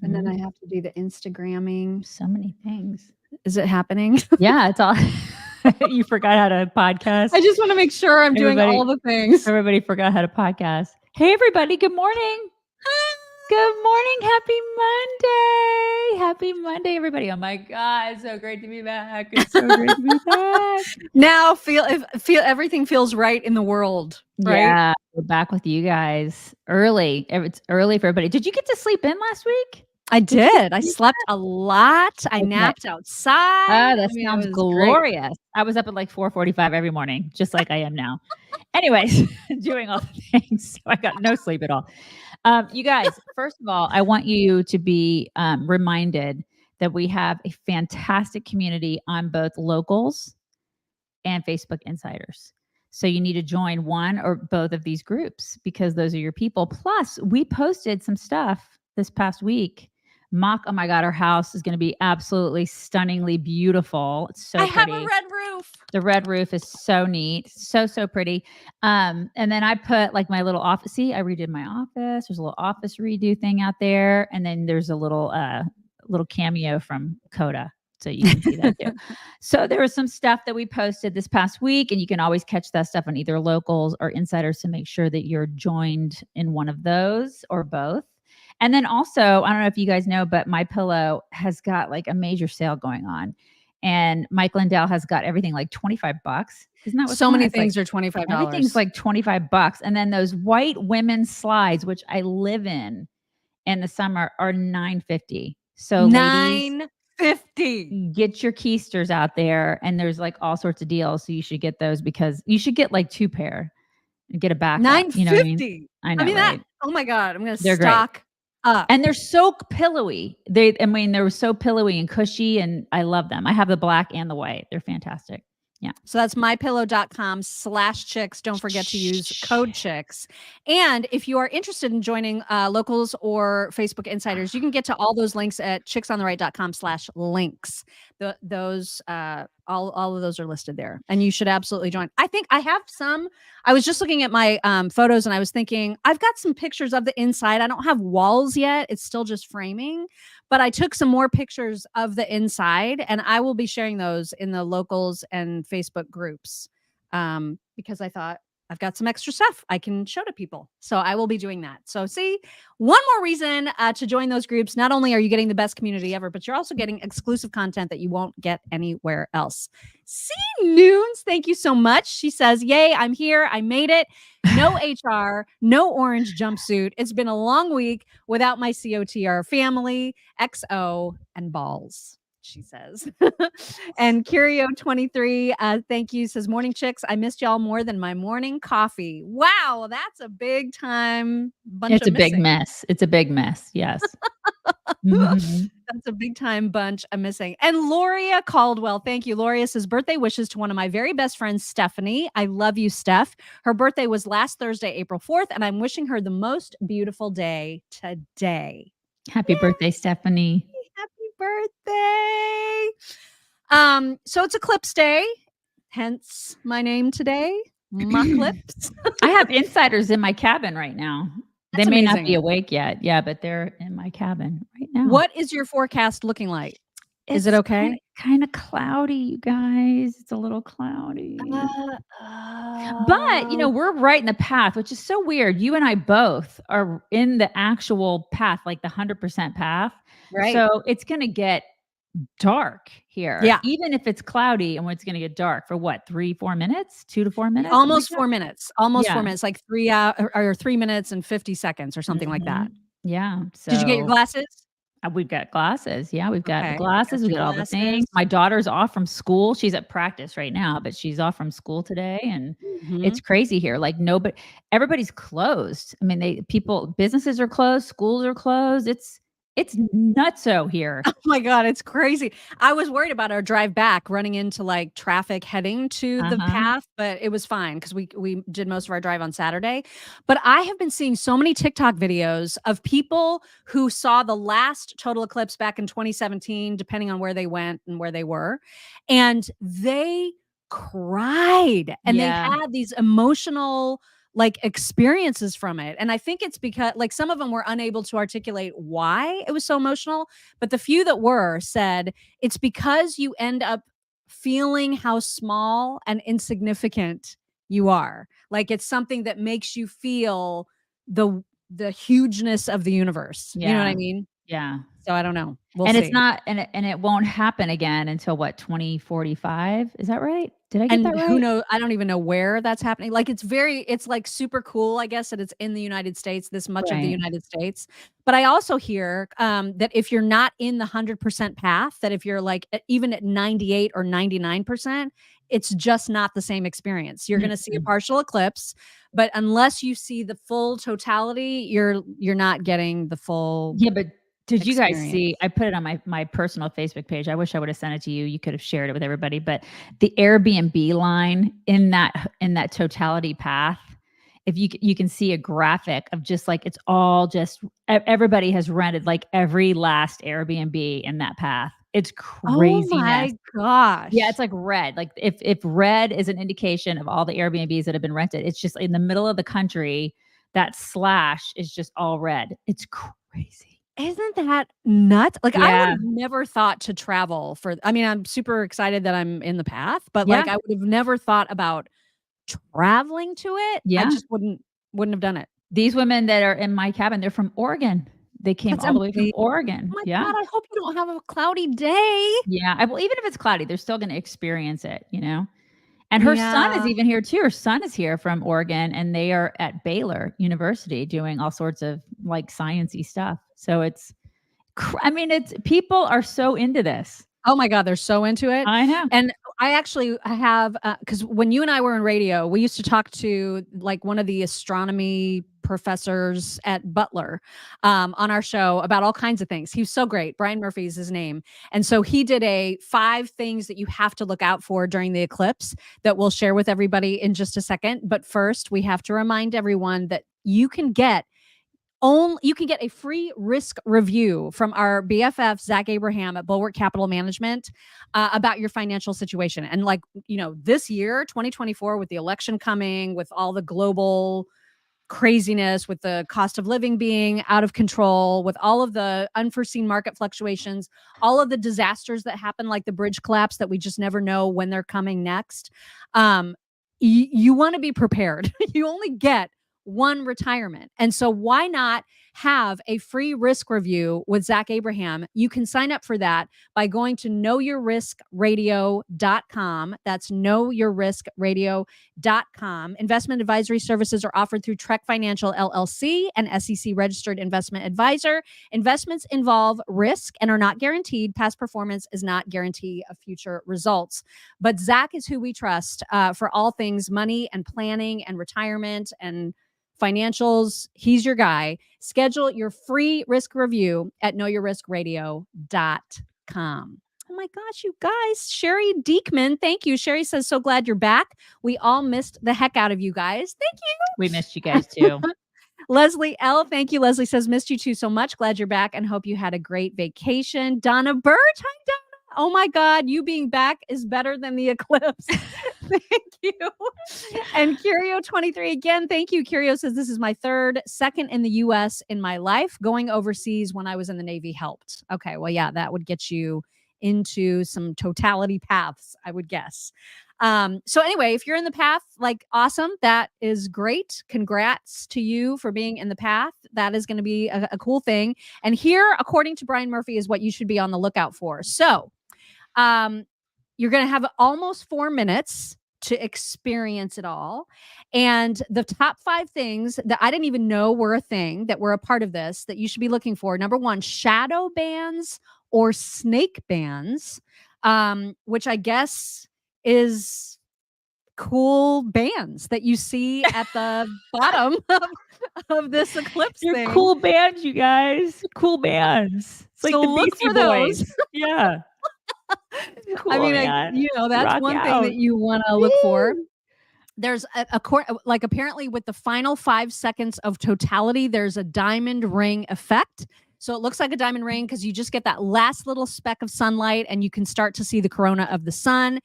And then I have to do the Instagramming. So many things. Is it happening? Yeah, it's all. You forgot how to podcast. I just want to make sure I'm doing all the things. Everybody forgot how to podcast. Hey, everybody. Good morning. Good morning. Happy Monday. Happy Monday, everybody. Oh my God. So great to be back. It's so great to be back. Now feel everything feels right in the world. Right? Yeah. We're back with you guys early. It's early for everybody. Did you get to sleep in last week? I did. I slept a lot. I napped outside. Oh, that sounds glorious. Great. I was up at like 4:45 every morning, just like I am now. Anyways, doing all the things. So I got no sleep at all. You guys, first of all, I want you to be reminded that we have a fantastic community on both locals and Facebook insiders. So you need to join one or both of these groups because those are your people. Plus, we posted some stuff this past week. Mock, oh my God, our house is going to be absolutely stunningly beautiful. It's so pretty. I have a red roof. The red roof is so neat. So pretty. And then I put like my little office. See, I redid my office. There's a little office redo thing out there. And then there's a little cameo from Coda. So you can see that too. So there was some stuff that we posted this past week, and you can always catch that stuff on either locals or insiders to make sure that you're joined in one of those or both. And then also, I don't know if you guys know, but My Pillow has got like a major sale going on. And Mike Lindell has got everything like $25. Isn't that what so many things are $25? Everything's like $25. And then those white women's slides, which I live in the summer, are $9.50. So $9.50. Get your keisters out there. And there's like all sorts of deals. So you should get those because you should get like 2 pair and get a backup. $9.50. You know what I mean? I know, right? Oh my God. I'm going to stock. Great. And they're so pillowy. They're so pillowy and cushy, and I love them. I have the black and the white. They're fantastic. Yeah. So that's mypillow.com/chicks. Don't forget to use code chicks. And if you are interested in joining locals or Facebook insiders, you can get to all those links at chicksontheright.com/links. Those all of those are listed there, and you should absolutely join. I think I have some. I was just looking at my photos, and I was thinking I've got some pictures of the inside. I don't have walls yet; it's still just framing. But I took some more pictures of the inside, and I will be sharing those in the locals and Facebook groups because I thought I've got some extra stuff I can show to people. So I will be doing that. So see, one more reason to join those groups. Not only are you getting the best community ever, but you're also getting exclusive content that you won't get anywhere else. C Noons, thank you so much. She says, yay, I'm here. I made it. No HR, no orange jumpsuit. It's been a long week without my COTR family, XO, and balls, she says. And Curio23, thank you, says, morning chicks. I missed y'all more than my morning coffee. Wow, that's a big time bunch It's a big mess. It's a big mess. Yes. Mm-hmm. That's a big time bunch I'm missing. And Loria Caldwell, thank you. Loria says, birthday wishes to one of my very best friends, Stephanie. I love you, Steph. Her birthday was last Thursday, April 4th, and I'm wishing her the most beautiful day today. Happy birthday, Stephanie. Happy birthday. So it's Eclipse Day, hence my name today, Muclipse. I have insiders in my cabin right now. That's they may amazing. not be awake yet. Yeah, but they're in my cabin right now. What is your forecast looking like? Is it okay? Kind of cloudy, you guys. It's a little cloudy. But, we're right in the path, which is so weird. You and I both are in the actual path, like the 100% path. Right. So it's going to get dark here. Yeah. Even if it's cloudy and it's going to get dark for what, 3-4 minutes, 2 to 4 minutes? Almost 4 minutes, 4 minutes, like 3 or 3 minutes and 50 seconds or something like that. Yeah. So, did you get your glasses? We've got glasses. Yeah, we've got Okay. glasses. We've got all the things. My daughter's off from school. She's at practice right now, but she's off from school today. And it's crazy here. Like everybody's closed. I mean, businesses are closed. Schools are closed. It's nutso here. Oh my God, it's crazy. I was worried about our drive back running into like traffic heading to the path, but it was fine because we did most of our drive on Saturday. But I have been seeing so many TikTok videos of people who saw the last total eclipse back in 2017, depending on where they went and where they were. And they cried and they had these emotional like experiences from it. And I think it's because like some of them were unable to articulate why it was so emotional, but the few that were said it's because you end up feeling how small and insignificant you are. Like it's something that makes you feel the hugeness of the universe. You know what I mean? Yeah. So I don't know. We'll And see. it's not, and it won't happen again until what, 2045? Is that right? Did I get And that who right? knows? I don't even know where that's happening. Like it's like super cool, I guess, that it's in the United States, this much of the Right. United States. But I also hear that if you're not in the 100% path, that if you're like even at 98 or 99%, it's just not the same experience. You're going to see a partial eclipse, but unless you see the full totality, you're not getting the full. Yeah, but did you guys experience. see? I put it on my personal Facebook page. I wish I would have sent it to you. You could have shared it with everybody. But the Airbnb line in that totality path, if you can see a graphic of just like it's all just everybody has rented like every last Airbnb in that path. It's Oh craziness. my gosh. Yeah, it's like red. Like if red is an indication of all the Airbnbs that have been rented, it's just in the middle of the country. That slash is just all red. It's crazy. Isn't that nuts? Like, I would Yeah. have never thought to travel for I mean, I'm super excited that I'm in the path, but, Yeah. like, I would have never thought about traveling to it. I Yeah. just wouldn't have done it. These women that are in my cabin, they're from Oregon. They came That's all the way from amazing. Oregon. Oh my Yeah. god, I hope you don't have a cloudy day. Yeah. Well, even if it's cloudy, they're still gonna experience it, you know? And her son is Yeah. even here too. Her son is here from Oregon, and they are at Baylor University doing all sorts of like sciencey stuff. So it's people are so into this. Oh my god, they're so into it. I know. And I actually have because when you and I were in radio, we used to talk to like one of the astronomy professors at Butler on our show about all kinds of things. He was so great. Brian Murphy is his name. And so he did a 5 things that you have to look out for during the eclipse that we'll share with everybody in just a second. But first, we have to remind everyone that you can get a free risk review from our BFF, Zach Abraham at Bulwark Capital Management about your financial situation. And like, this year, 2024, with the election coming, with all the global craziness, with the cost of living being out of control, with all of the unforeseen market fluctuations, all of the disasters that happen, like the bridge collapse that we just never know when they're coming next. You want to be prepared. You only get one retirement. And so why not have a free risk review with Zach Abraham? You can sign up for that by going to knowyourriskradio.com. That's knowyourriskradio.com. Investment advisory services are offered through Trek Financial LLC, an SEC registered investment advisor. Investments involve risk and are not guaranteed. Past performance is not guarantee of future results. But Zach is who we trust for all things money and planning and retirement and financials. He's your guy. Schedule your free risk review at knowyourriskradio.com. Oh my gosh, you guys. Sherry Diekman, thank you. Sherry says, so glad you're back. We all missed the heck out of you guys. Thank you. We missed you guys too. Leslie L, thank you. Leslie says, missed you too so much. Glad you're back and hope you had a great vacation. Donna Birch, hi Donna. Oh my God, you being back is better than the eclipse. Thank you. And Curio23 again, thank you. Curio says, this is my second in the US in my life. Going overseas when I was in the Navy helped. Okay, well, yeah, that would get you into some totality paths, I would guess. So anyway, if you're in the path, like awesome, that is great. Congrats to you for being in the path. That is going to be a cool thing. And here, according to Brian Murphy, is what you should be on the lookout for. So you're going to have almost 4 minutes to experience it all. And the top 5 things that I didn't even know were a thing that were a part of this that you should be looking for. Number 1, shadow bands or snake bands, which I guess is cool bands that you see at the bottom of this eclipse They're thing. cool bands, you guys. Cool bands. It's like So the look Beastie for those. Boys. Yeah. Cool, I mean, man. that's Rock one thing out. that you want to look for. There's apparently with the final 5 seconds of totality, there's a diamond ring effect So it looks like a diamond ring because you just get that last little speck of sunlight and you can start to see the corona of the sun.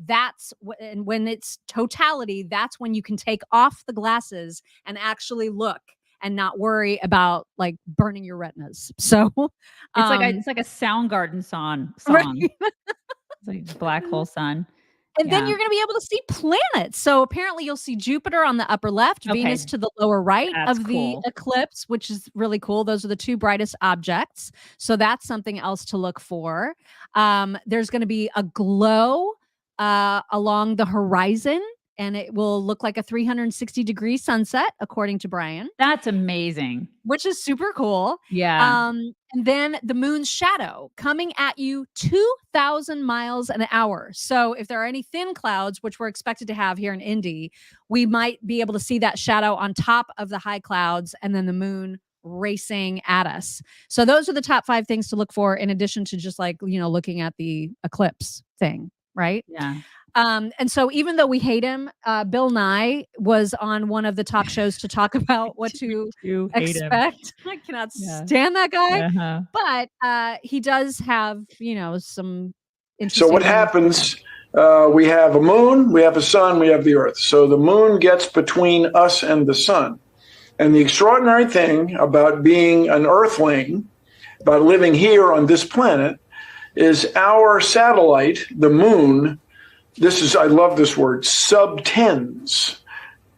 And when it's totality, that's when you can take off the glasses and actually look and not worry about like burning your retinas. So it's like a Soundgarden song. right. It's like black hole sun. And then you're going to be able to see planets. So apparently you'll see Jupiter on the upper left, Venus to the lower right of the eclipse, which is really cool. Those are the two brightest objects. So that's something else to look for. There's going to be a glow along the horizon, and it will look like a 360-degree sunset, according to Brian. That's amazing. Which is super cool. Yeah. And then the moon's shadow coming at you 2,000 miles an hour. So if there are any thin clouds, which we're expected to have here in Indy, we might be able to see that shadow on top of the high clouds and then the moon racing at us. So those are the top 5 things to look for, in addition to just like, looking at the eclipse thing, right? Yeah. And so even though we hate him, Bill Nye was on one of the talk shows to talk about what to expect. I cannot stand that guy. Uh-huh. But he does have, some interesting. So what happens, we have a moon, we have a sun, we have the earth. So the moon gets between us and the sun. And the extraordinary thing about being an earthling, about living here on this planet, is our satellite, the moon, I love this word, subtends.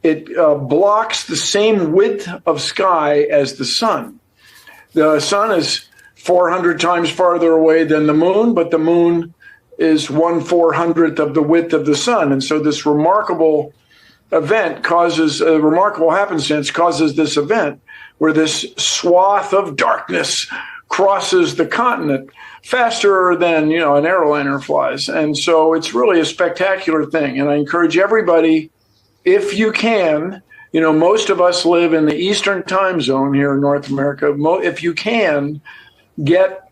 It blocks the same width of sky as the sun. The sun is 400 times farther away than the moon, but the moon is 1/400th of the width of the sun. And so this remarkable event remarkable happenstance causes this event where this swath of darkness crosses the continent faster than, an airliner flies. And so it's really a spectacular thing. And I encourage everybody, if you can, most of us live in the Eastern time zone here in North America. If you can, get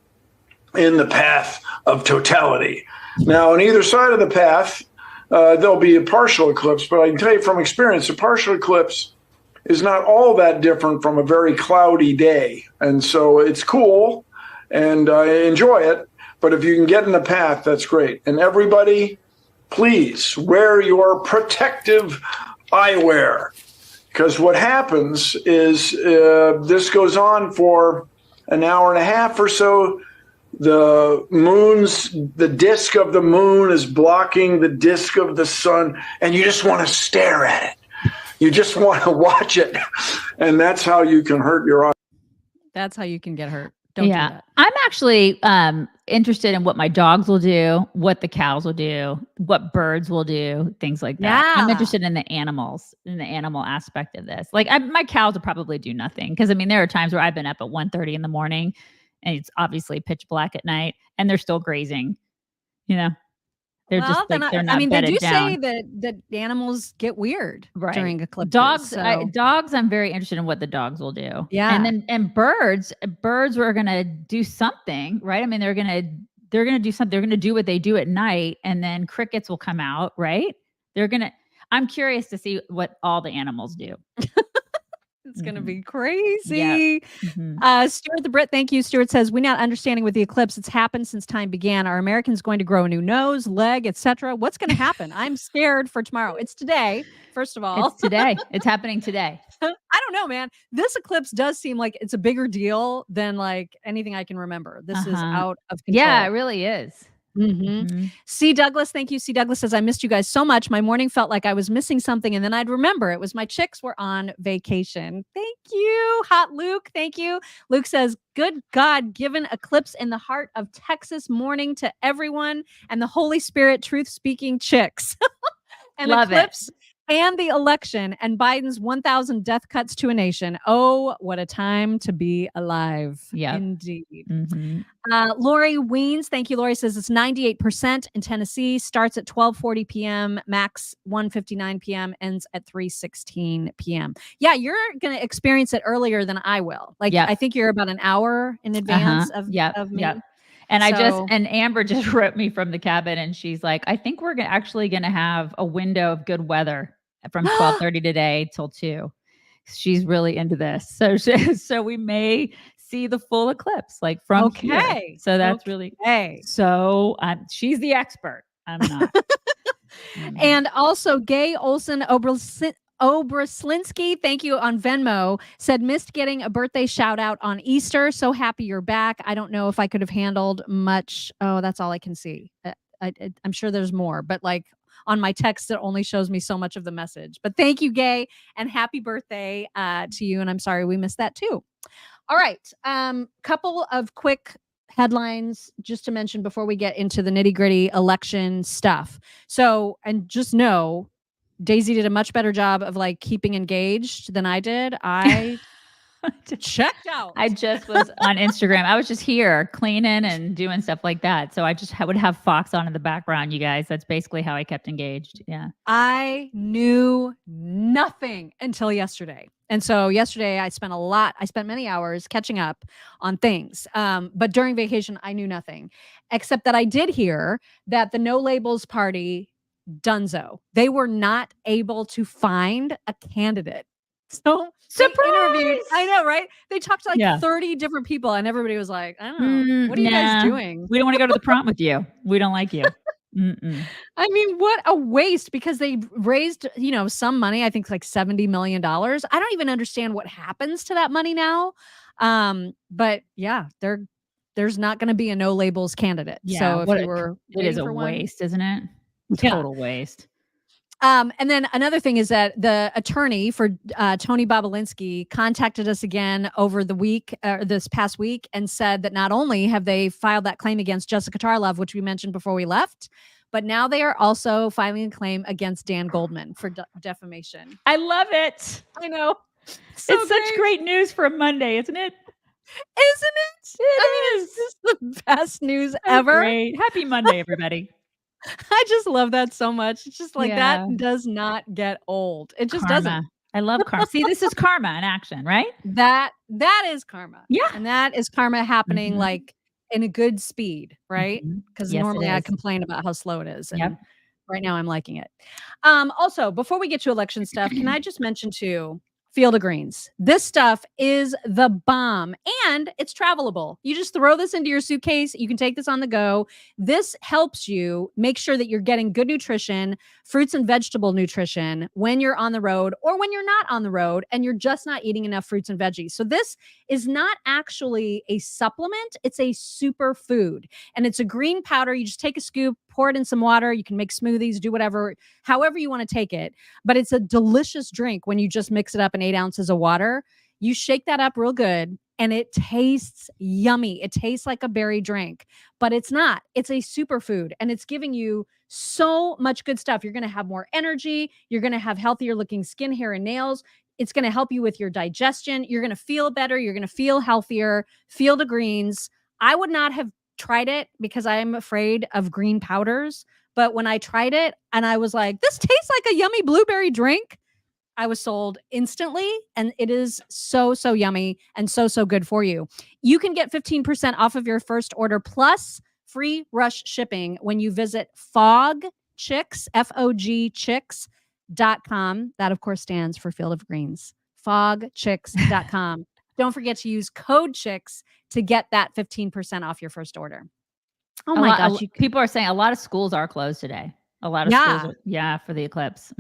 in the path of totality. Now, on either side of the path, there'll be a partial eclipse, but I can tell you from experience, a partial eclipse is not all that different from a very cloudy day. And so it's cool and I enjoy it. But if you can get in the path, that's great. And everybody, please wear your protective eyewear. Because what happens is this goes on for an hour and a half or so. The disk of the moon is blocking the disk of the sun, and you just want to stare at it. You just want to watch it. And that's how you can hurt your eyes. That's how you can get hurt. Don't do that. I'm actually interested in what my dogs will do, what the cows will do, what birds will do, things like that. Yeah. I'm interested in the animals, in the animal aspect of this. Like my cows will probably do nothing. Because there are times where I've been up at 1:30 in the morning and it's obviously pitch black at night and they're still grazing, They're just like, they're not they bedded do down. say that animals get weird during eclipses. Dogs, I'm very interested in what the dogs will do. Yeah. And birds were going to do something, right? They're going to do something. They're going to do what they do at night, and then crickets will come out, right? I'm curious to see what all the animals do. It's going to be crazy. Yeah. Mm-hmm. Stuart the Brit, thank you. Stuart says, we're not understanding with the eclipse. It's happened since time began. Are Americans going to grow a new nose, leg, etc.? What's going to happen? I'm scared for tomorrow. It's today, first of all. It's today. It's happening today. I don't know, man. This eclipse does seem like it's a bigger deal than like anything I can remember. This is out of control. Yeah, it really is. C. Douglas, thank you. C. Douglas says, I missed you guys so much. My morning felt like I was missing something, and then I'd remember it was my chicks were on vacation. Thank you. Hot Luke, thank you. Luke says, good God, given eclipse in the heart of Texas morning to everyone and the Holy Spirit truth-speaking chicks. And Love eclipse and the election and Biden's 1,000 death cuts to a nation. Oh, what a time to be alive. Yeah, indeed. Mm-hmm. Lori Weens, thank you. Lori says it's 98% in Tennessee, starts at 12:40 p.m., max 1:59 p.m., ends at 3:16 p.m. Yeah, you're going to experience it earlier than I will. I think you're about an hour in advance of me. Yep. And and Amber just wrote me from the cabin, and she's like, I think we're actually going to have a window of good weather from 12:30 today till 2. She's really into this. So we may see the full eclipse, like from here. Okay. So that's really so. She's the expert. I'm not. And also, Gay Olson Obraslinsky, thank you on Venmo, said, missed getting a birthday shout out on Easter. So happy you're back. I don't know if I could have handled much. Oh, that's all I can see. I'm sure there's more, but like on my text, it only shows me so much of the message. But thank you, Gay, and happy birthday to you. And I'm sorry we missed that too. All right. Couple of quick headlines just to mention before we get into the nitty gritty election stuff. So, and just know, Daisy did a much better job of like keeping engaged than I did. I checked out. I just was on Instagram. I was just here cleaning and doing stuff like that. So I just would have Fox on in the background, you guys. That's basically how I kept engaged. Yeah. I knew nothing until yesterday. And so yesterday I spent many hours catching up on things. But during vacation, I knew nothing, except that I did hear that the No Labels Party, Dunzo, they were not able to find a candidate. So surprise! I know, right? They talked to like 30 different people and everybody was like, I don't know. What are you guys doing? We don't want to go to the prom with you. We don't like you. I mean, what a waste, because they raised, some money, I think like $70 million. I don't even understand what happens to that money now. But yeah, there's not going to be a No Labels candidate. Yeah, so if you were, it is a waste, isn't it? Total waste. And then another thing is that the attorney for Tony Bobulinski contacted us again over the week, this past week, and said that not only have they filed that claim against Jessica Tarlov, which we mentioned before we left, but now they are also filing a claim against Dan Goldman for defamation. I love it. I know. It's such great news for a Monday, isn't it? Isn't it? I mean, it's just the best news ever. Great. Happy Monday, everybody. I just love that so much. It's just like that does not get old. It just doesn't. I love karma. See, this is karma in action, right? That is karma. Yeah. And that is karma happening like in a good speed, right? Because normally I complain about how slow it is. And right now I'm liking it. Also, before we get to election stuff, can I just mention too, Field of Greens. This stuff is the bomb and it's travelable. You just throw this into your suitcase. You can take this on the go. This helps you make sure that you're getting good nutrition, fruits and vegetable nutrition when you're on the road or when you're not on the road and you're just not eating enough fruits and veggies. So this is not actually a supplement. It's a superfood and it's a green powder. You just take a scoop, pour it in some water. You can make smoothies, do whatever, however you want to take it. But it's a delicious drink when you just mix it up in 8 ounces of water. You shake that up real good and it tastes yummy. It tastes like a berry drink, but it's not. It's a superfood and it's giving you so much good stuff. You're going to have more energy. You're going to have healthier looking skin, hair, and nails. It's going to help you with your digestion. You're going to feel better. You're going to feel healthier. Field of Greens. I would not have tried it because I am afraid of green powders. But when I tried it and I was like, this tastes like a yummy blueberry drink, I was sold instantly. And it is so, so yummy and so, so good for you. You can get 15% off of your first order plus free rush shipping when you visit FOGCHICKS, FOGCHICKS.com. That, of course, stands for Field of Greens. FOGCHICKS.com. Don't forget to use code CHICKS to get that 15% off your first order. Oh my gosh. People are saying a lot of schools are closed today. A lot of schools are, for the eclipse.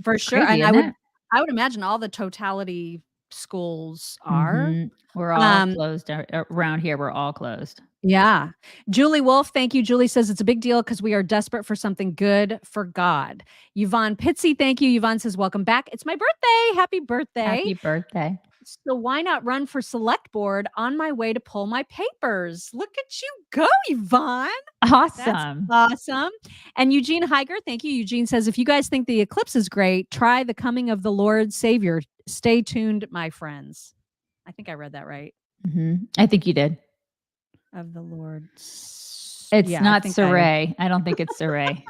For sure. Crazy, and I would imagine all the totality schools are. We're all closed around here. We're all closed. Yeah. Julie Wolf, thank you. Julie says it's a big deal because we are desperate for something good for God. Yvonne Pitsy, thank you. Yvonne says, welcome back. It's my birthday. Happy birthday. Happy birthday. So why not run for select board on my way to pull my papers? Look at you go, Yvonne. Awesome. That's awesome. And Eugene Heiger, thank you. Eugene says, if you guys think the eclipse is great, try the coming of the Lord Savior. Stay tuned, my friends. I think I read that right. I think you did. Of the Lord. It's not Saray. I don't think it's Saray.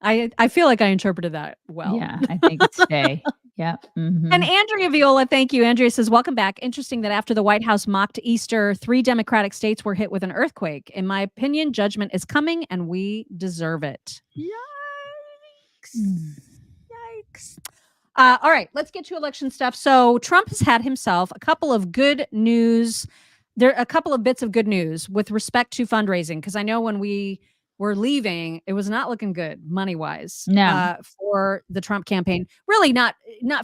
I feel like I interpreted that well. Yeah, I think it's Stay. Yeah. And Andrea Viola, thank you. Andrea says, welcome back. Interesting that after the White House mocked Easter, 3 Democratic states were hit with an earthquake. In my opinion, judgment is coming and we deserve it. Yikes. Yikes. All right, let's get to election stuff. So Trump has had himself a couple of good news there are a couple of bits of good news with respect to fundraising, because I know when we were leaving, it was not looking good money-wise. No. For the Trump campaign. Really not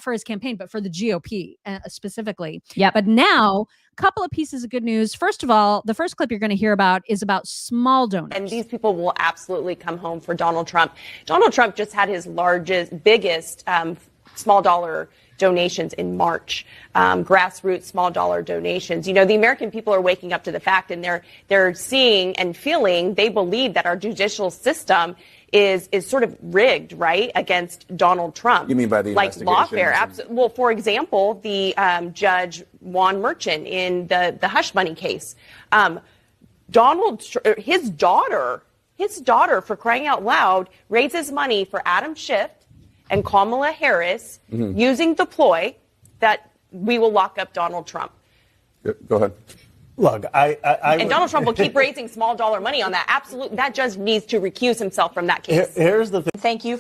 for his campaign, but for the GOP specifically. Yeah. But now, a couple of pieces of good news. First of all, the first clip you're going to hear about is about small donors. And these people will absolutely come home for Donald Trump. Donald Trump just had his biggest small dollar donations in March, grassroots small dollar donations. You know, the American people are waking up to the fact, and they're seeing and feeling, they believe that our judicial system is sort of rigged, right, against Donald Trump. You mean by the like lawfare? investigation? Well, for example, the Judge Juan Merchant in the hush money case, his daughter, for crying out loud, raises money for Adam Schiff and Kamala Harris using the ploy that we will lock up Donald Trump. Go ahead. Look, and Donald Trump will keep raising small dollar money on that. Absolutely. That judge needs to recuse himself from that case. Here's the thing. Thank you.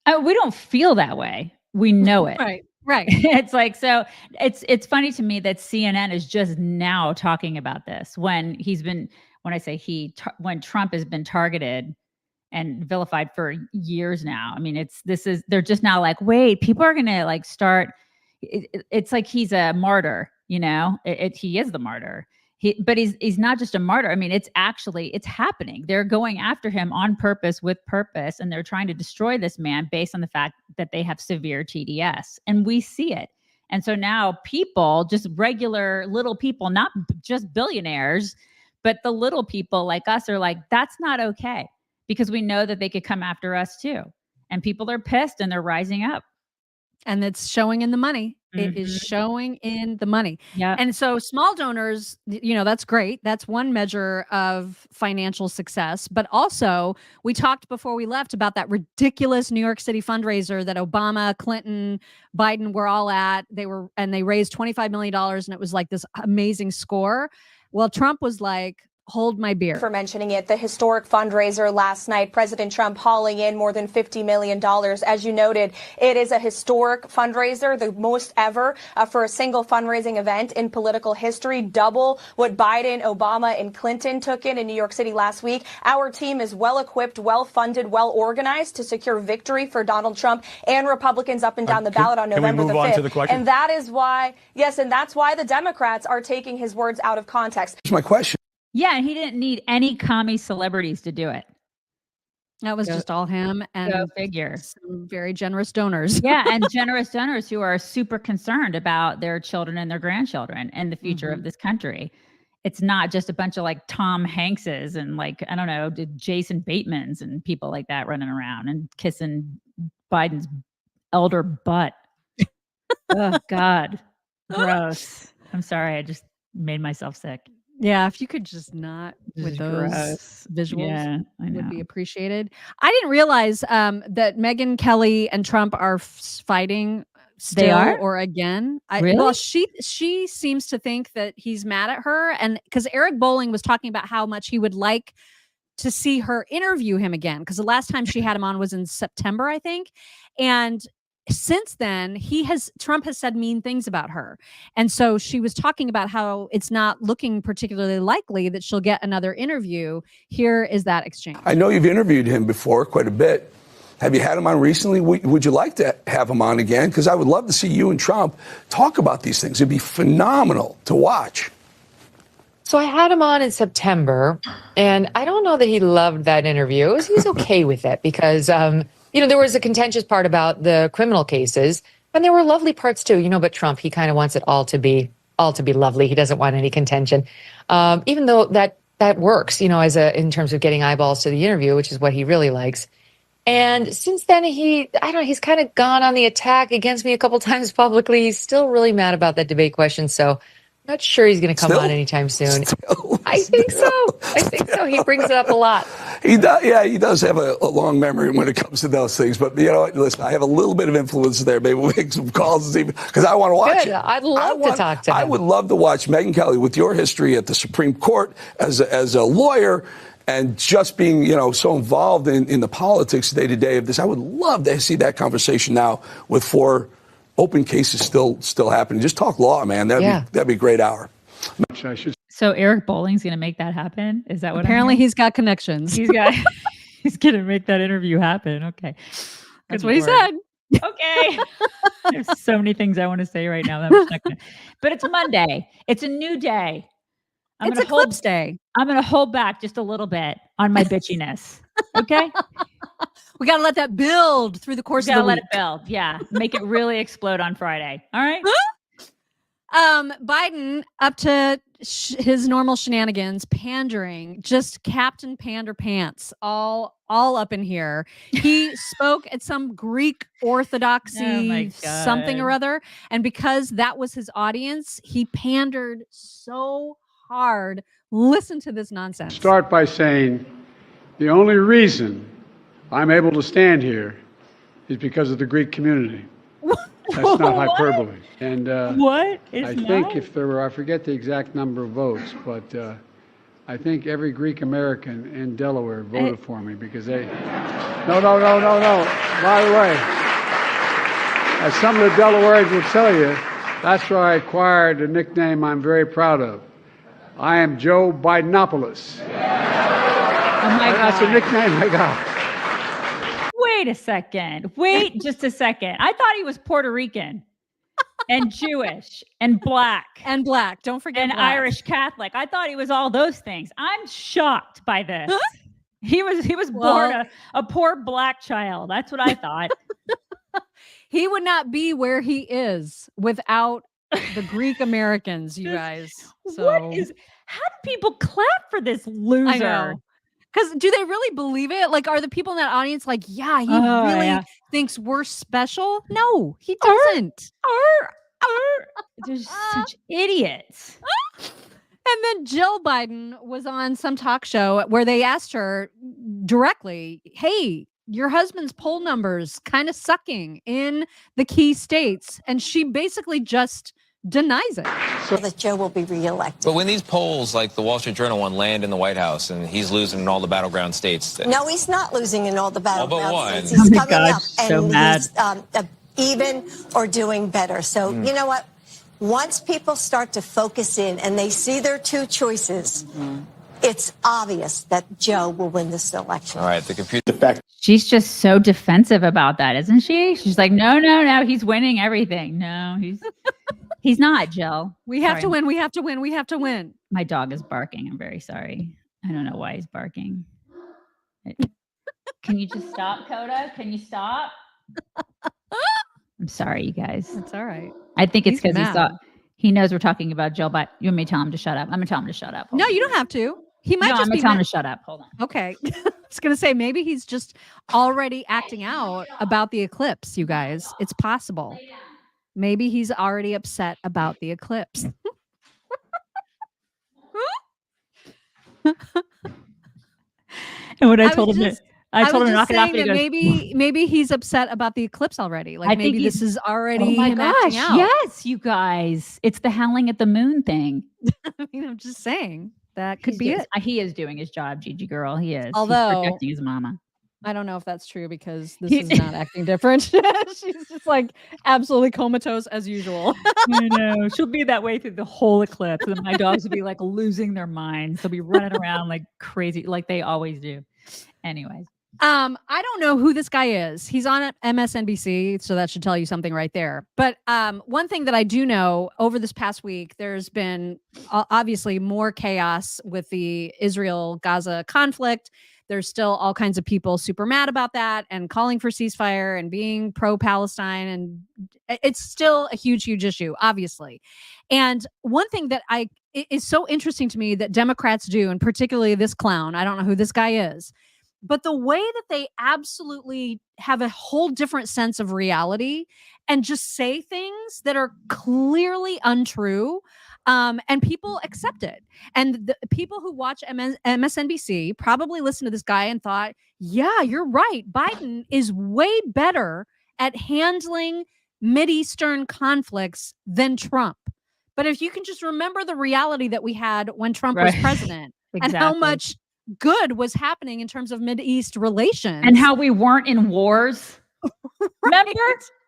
We don't feel that way. We know it. Right. It's like, so it's funny to me that CNN is just now talking about this when when Trump has been targeted and vilified for years now. I mean, they're just now like, wait, people are going to like start. It's like he's a martyr, you know, he is the martyr. But he's not just a martyr. I mean, it's happening. They're going after him on purpose, with purpose, and they're trying to destroy this man based on the fact that they have severe TDS. And we see it. And so now people, just regular little people, not just billionaires, but the little people like us are like, that's not okay, because we know that they could come after us too. And people are pissed and they're rising up. And it's showing in the money. It is showing in the money. Yeah. And so small donors, you know, that's great. That's one measure of financial success. But also, we talked before we left about that ridiculous New York City fundraiser that Obama, Clinton, Biden were all at. They raised $25 million, and it was like this amazing score. Well, Trump was like, hold my beer. For mentioning it, the historic fundraiser last night, President Trump hauling in more than $50 million. As you noted, it is a historic fundraiser, the most ever for a single fundraising event in political history, double what Biden, Obama, and Clinton took in New York City last week. Our team is well equipped, well funded, well organized to secure victory for Donald Trump and Republicans up and down the ballot on November the 5th. To the question? And that is why, and that's why the Democrats are taking his words out of context. Here's my question. Yeah, and he didn't need any commie celebrities to do it. That was just all him and Go figure. Some very generous donors. Yeah, and generous donors who are super concerned about their children and their grandchildren and the future of this country. It's not just a bunch of like Tom Hankses and like, I don't know, Jason Batemans and people like that running around and kissing Biden's elder butt. Oh, God. Gross. I'm sorry. I just made myself sick. Yeah, if you could just not with those visuals, would be appreciated. I didn't realize that Megyn, Kelly, and Trump are fighting still They are? or again. Really? Well, she seems to think that he's mad at her, and because Eric Bolling was talking about how much he would like to see her interview him again, because the last time she had him on was in September, I think, and since then, Trump has said mean things about her. And so she was talking about how it's not looking particularly likely that she'll get another interview. Here is that exchange. I know you've interviewed him before quite a bit. Have you had him on recently? Would you like to have him on again? Because I would love to see you and Trump talk about these things. It'd be phenomenal to watch. So I had him on in September, and I don't know that he loved that interview. He's okay with it because, you know, there was a contentious part about the criminal cases, and there were lovely parts too, you know, but Trump, he kind of wants it all to be lovely. He doesn't want any contention. Even though that works, you know, in terms of getting eyeballs to the interview, which is what he really likes. And since then, he's kind of gone on the attack against me a couple times publicly. He's still really mad about that debate question. So not sure he's going to come on anytime soon. I think so. He brings it up a lot. He does. Yeah, he does have a long memory when it comes to those things. But you know what? Listen, I have a little bit of influence there. Maybe we'll make some calls because I want to watch it. I'd love to talk to him. I would love to watch Megyn Kelly with your history at the Supreme Court as a lawyer and just being, you know, so involved in the politics day to day of this. I would love to see that conversation now with 4 open cases still happening. Just talk law, man. That'd be a great hour. So Eric Bolling's going to make that happen? Is that what Apparently he's got connections. he's got? He's going to make that interview happen. Okay. That's what he said. Okay. There's so many things I want to say right now. That I'm just not gonna, but it's Monday. It's a new day. It's Eclipse Day. I'm going to hold back just a little bit on my bitchiness. Okay. We got to let that build through the course of the week. Let it build. Yeah. Make it really explode on Friday. All right. Biden up to his normal shenanigans, pandering, just Captain Pander Pants, all up in here. He spoke at some Greek Orthodoxy something or other, and because that was his audience, he pandered so hard. Listen to this nonsense. Start by saying the only reason I'm able to stand here is because of the Greek community. That's not hyperbole. And I think if there were, I forget the exact number of votes, but I think every Greek American in Delaware voted for me because they. No. By the way, as some of the Delawareans will tell you, that's where I acquired a nickname I'm very proud of. I am Joe Bidenopoulos. Oh my God. That's a nickname I got. Wait a second. Wait just a second. I thought he was Puerto Rican and Jewish and black. And black. Don't forget and black. Irish Catholic. I thought he was all those things. I'm shocked by this. He was born a poor black child. That's what I thought. He would not be where he is without the Greek Americans, you guys. So how do people clap for this loser? I know. Because do they really believe it? Like, are the people in that audience like, yeah, he really thinks we're special? No, he doesn't. They're such idiots. And then Jill Biden was on some talk show where they asked her directly, hey, your husband's poll numbers kind of sucking in the key states. And she basically just denies it. So that Joe will be reelected. But when these polls, like the Wall Street Journal one, land in the White House and he's losing in all the battleground states. No, he's not losing in all the battleground states. He's He's coming up and he's even or doing better. So you know what? Once people start to focus in and they see their two choices, it's obvious that Joe will win this election. All right, the computer fact. She's just so defensive about that, isn't she? She's like, no, he's winning everything. No, he's not, Jill. We have to win. We have to win. We have to win. My dog is barking. I'm very sorry. I don't know why he's barking. Can you just stop, Coda? Can you stop? I'm sorry, you guys. It's all right. I think it's because he knows we're talking about Jill, but you want me to tell him to shut up? I'm going to tell him to shut up. No, you don't have to. He might just I'm going to tell him to shut up. Hold on. Okay. I was going to say, maybe he's just already acting out about the eclipse, you guys. It's possible. Maybe he's already upset about the eclipse. And when I told him I told him to knock it off. That maybe he's upset about the eclipse already. Like maybe this is already him acting out. Yes, you guys. It's the howling at the moon thing. I mean, I'm just saying that could be it. He is doing his job, Gigi girl. He is. Although he's protecting his mama. I don't know if that's true because this is not acting different. She's just like absolutely comatose as usual. I know. She'll be that way through the whole eclipse. And my dogs will be like losing their minds. They'll be running around like crazy, like they always do. Anyways. I don't know who this guy is. He's on MSNBC, so that should tell you something right there. But one thing that I do know over this past week, there's been obviously more chaos with the Israel-Gaza conflict. There's still all kinds of people super mad about that and calling for ceasefire and being pro-Palestine. And it's still a huge, huge issue, obviously. And one thing that is so interesting to me that Democrats do, and particularly this clown, I don't know who this guy is, but the way that they absolutely have a whole different sense of reality and just say things that are clearly untrue, and people accept it. And the people who watch MSNBC probably listened to this guy and thought, yeah, you're right. Biden is way better at handling Mideastern conflicts than Trump. But if you can just remember the reality that we had when Trump was president and how much good was happening in terms of Mideast relations. And how we weren't in wars. Remember?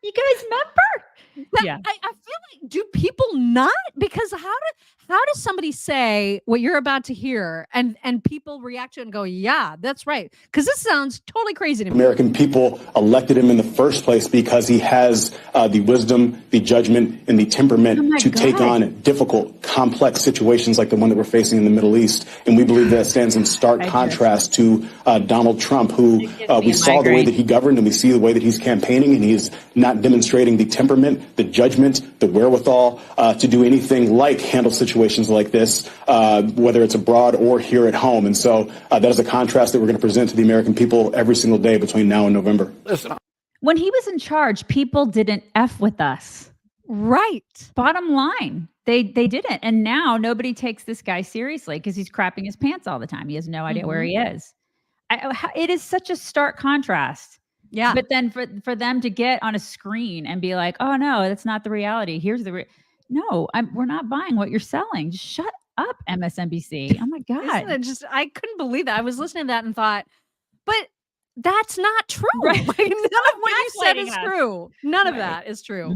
You guys remember? Yeah. I feel like, do people not? Because how does somebody say what you're about to hear and people react to it and go, yeah, that's right? Because this sounds totally crazy to me. American people elected him in the first place because he has the wisdom, the judgment, and the temperament to take on difficult, complex situations like the one that we're facing in the Middle East. And we believe that stands in stark contrast to Donald Trump, who we saw the way that he governed, and we see the way that he's campaigning, and he's not demonstrating the temperament, the judgment, the wherewithal to do anything like handle situations like this, whether it's abroad or here at home. And so that is a contrast that we're going to present to the American people every single day between now and November. Listen, when he was in charge, people didn't F with us. Right. Bottom line, they didn't. And now nobody takes this guy seriously because he's crapping his pants all the time. He has no idea where he is. It is such a stark contrast. Yeah. But then for them to get on a screen and be like, oh, no, that's not the reality. Here's the no, we're not buying what you're selling. Just shut up, MSNBC. Oh, my God. I couldn't believe that. I was listening to that and thought, but that's not true. Right. Like, none of what you said is true. None of that is true.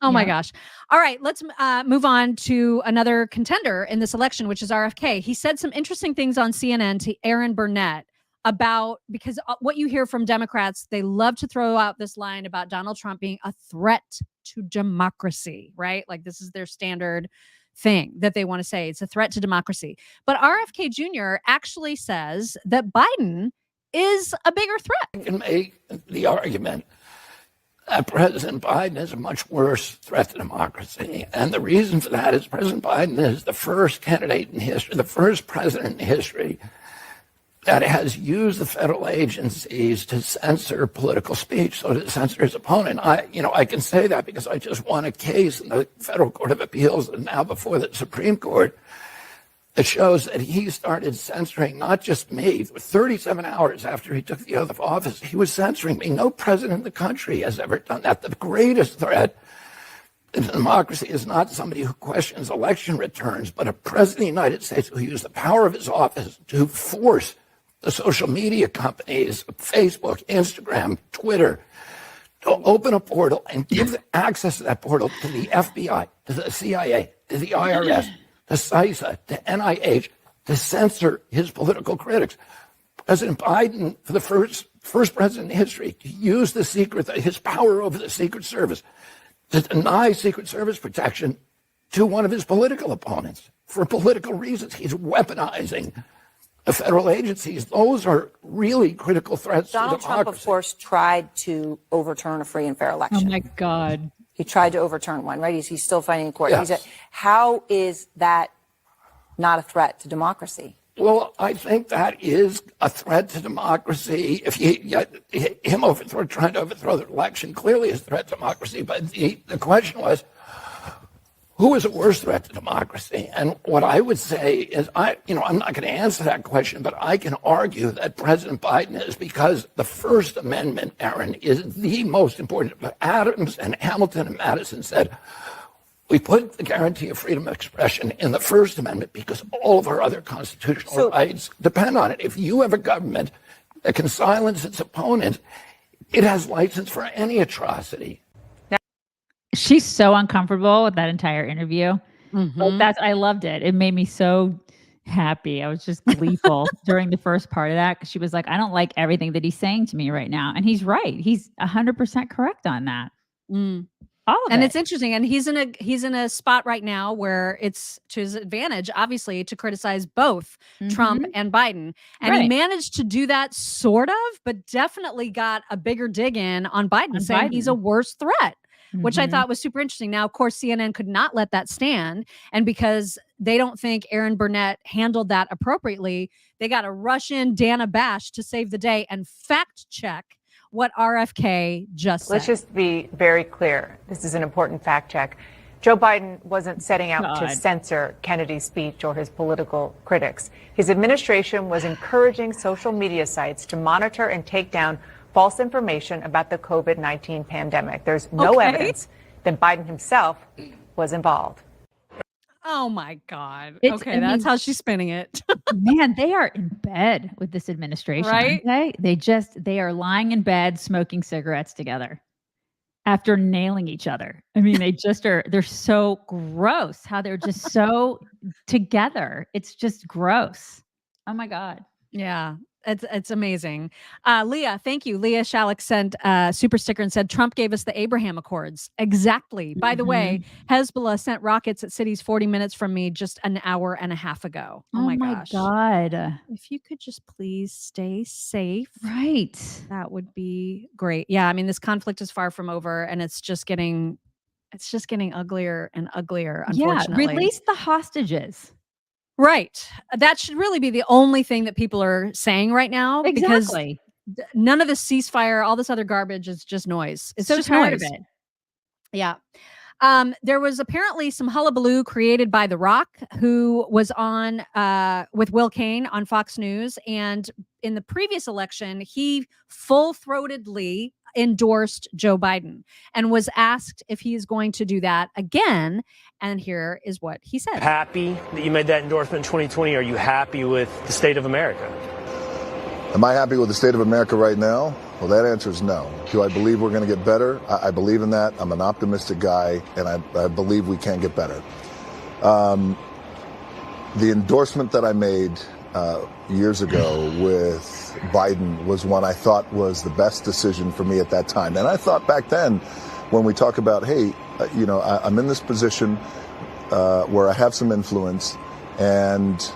Oh my gosh. All right, let's move on to another contender in this election, which is RFK. He said some interesting things on CNN to Aaron Burnett about, because what you hear from Democrats, they love to throw out this line about Donald Trump being a threat to democracy, right? Like this is their standard thing that they want to say. It's a threat to democracy. But RFK Jr. actually says that Biden is a bigger threat. I can make the argument that President Biden is a much worse threat to democracy. And the reason for that is President Biden is the first candidate in history, the first president in history that has used the federal agencies to censor political speech, so to censor his opponent. I can say that because I just won a case in the Federal Court of Appeals and now before the Supreme Court that shows that he started censoring not just me. 37 hours after he took the oath of office, he was censoring me. No president in the country has ever done that. The greatest threat to democracy is not somebody who questions election returns, but a president of the United States who used the power of his office to force the social media companies, Facebook, Instagram, Twitter, to open a portal and give access to that portal to the FBI, to the CIA, to the IRS, to CISA, to NIH, to censor his political critics. President Biden, for the first president in history, to use his power over the Secret Service to deny Secret Service protection to one of his political opponents for political reasons. He's weaponizing the federal agencies. Those are really critical threats to democracy. Donald Trump, of course, tried to overturn a free and fair election. Oh, my God. He tried to overturn one, right? He's still fighting in court. Yes. How is that not a threat to democracy? Well, I think that is a threat to democracy. If him trying to overthrow the election clearly is a threat to democracy. But the question was, who is a worse threat to democracy? And what I would say is, I'm not going to answer that question, but I can argue that President Biden is, because the First Amendment, Aaron, is the most important. Adams and Hamilton and Madison said, we put the guarantee of freedom of expression in the First Amendment because all of our other constitutional rights depend on it. If you have a government that can silence its opponent, it has license for any atrocity. She's so uncomfortable with that entire interview. But I loved it. It made me so happy. I was just gleeful during the first part of that because she was like, I don't like everything that he's saying to me right now. And he's right. He's 100% correct on that. All of and it. It's interesting. And he's in a spot right now where it's to his advantage, obviously, to criticize both Trump and Biden. And he managed to do that sort of, but definitely got a bigger dig in on Biden, saying he's a worse threat. Which I thought was super interesting. Now, of course, CNN could not let that stand. And because they don't think Aaron Burnett handled that appropriately, they got to rush in Dana Bash to save the day and fact check what RFK just said. Let's just be very clear. This is an important fact check. Joe Biden wasn't setting out to censor Kennedy's speech or his political critics. His administration was encouraging social media sites to monitor and take down false information about the COVID-19 pandemic. There's no evidence that Biden himself was involved. Oh my God. That's how she's spinning it. Man, they are in bed with this administration, right? They are lying in bed smoking cigarettes together. after nailing each other. I mean, they're so gross how they're just so together. It's just gross. Oh my God. Yeah. It's amazing. Leah, thank you. Leah Shalek sent a super sticker and said, Trump gave us the Abraham Accords. Exactly. By the way, Hezbollah sent rockets at cities 40 minutes from me just an hour and a half ago. Oh my gosh. God. If you could just please stay safe. Right. That would be great. Yeah. I mean, this conflict is far from over and it's just getting uglier and uglier, unfortunately. Yeah. Release the hostages. Right. That should really be the only thing that people are saying right now. Exactly. Because none of this ceasefire, all this other garbage is just noise. It's so just tired noise. of it. Yeah. There was apparently some hullabaloo created by The Rock, who was on with Will Cain on Fox News. And in the previous election, he full-throatedly endorsed Joe Biden and was asked if he is going to do that again. And here is what he said. Happy that you made that endorsement in 2020? Are you happy with the state of America? Am I happy with the state of America right now? Well, that answer is no. Do I believe we're going to get better? I believe in that. I'm an optimistic guy, and I believe we can get better. The endorsement that I made years ago with Biden was one I thought was the best decision for me at that time. And I thought back then, when we talk about, hey, I'm in this position where I have some influence, and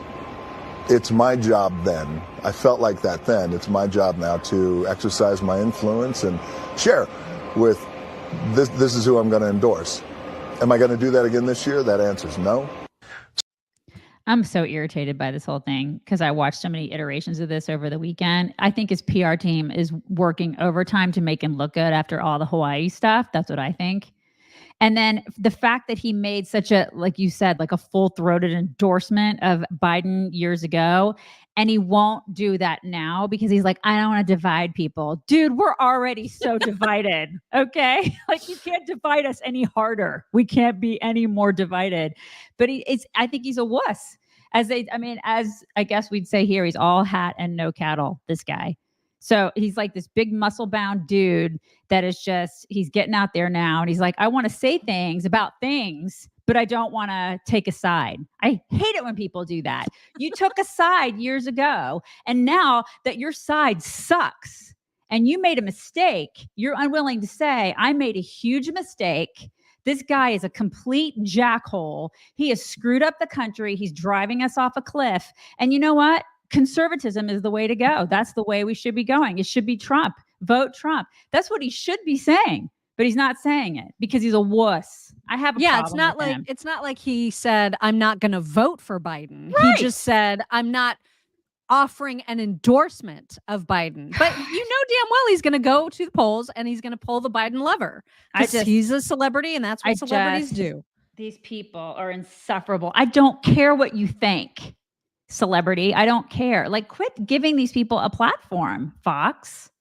it's my job then. I felt like that then. It's my job now to exercise my influence and share with this is who I'm going to endorse. Am I going to do that again this year? That answer is no. I'm so irritated by this whole thing because I watched so many iterations of this over the weekend. I think his PR team is working overtime to make him look good after all the Hawaii stuff. That's what I think. And then the fact that he made such a, like you said, like a full-throated endorsement of Biden years ago, and he won't do that now because he's like, I don't want to divide people. Dude, we're already so divided, okay? Like, you can't divide us any harder. We can't be any more divided. But I think he's a wuss. As I guess we'd say here, he's all hat and no cattle, this guy. So he's like this big muscle-bound dude that is just, he's getting out there now. And he's like, I want to say things about things, but I don't want to take a side. I hate it when people do that. You took a side years ago, and now that your side sucks and you made a mistake, you're unwilling to say, I made a huge mistake. This guy is a complete jackhole. He has screwed up the country. He's driving us off a cliff. And you know what? Conservatism is the way to go. That's the way we should be going. It should be Trump. Vote Trump. That's what he should be saying, but he's not saying it because he's a wuss. I have a problem it's not like he said, I'm not going to vote for Biden. Right. He just said, I'm not offering an endorsement of Biden. But you know damn well he's going to go to the polls and he's going to pull the Biden lever. He's a celebrity, and that's what celebrities do. These people are insufferable. I don't care what you think. Celebrity, I don't care. Like, quit giving these people a platform, Fox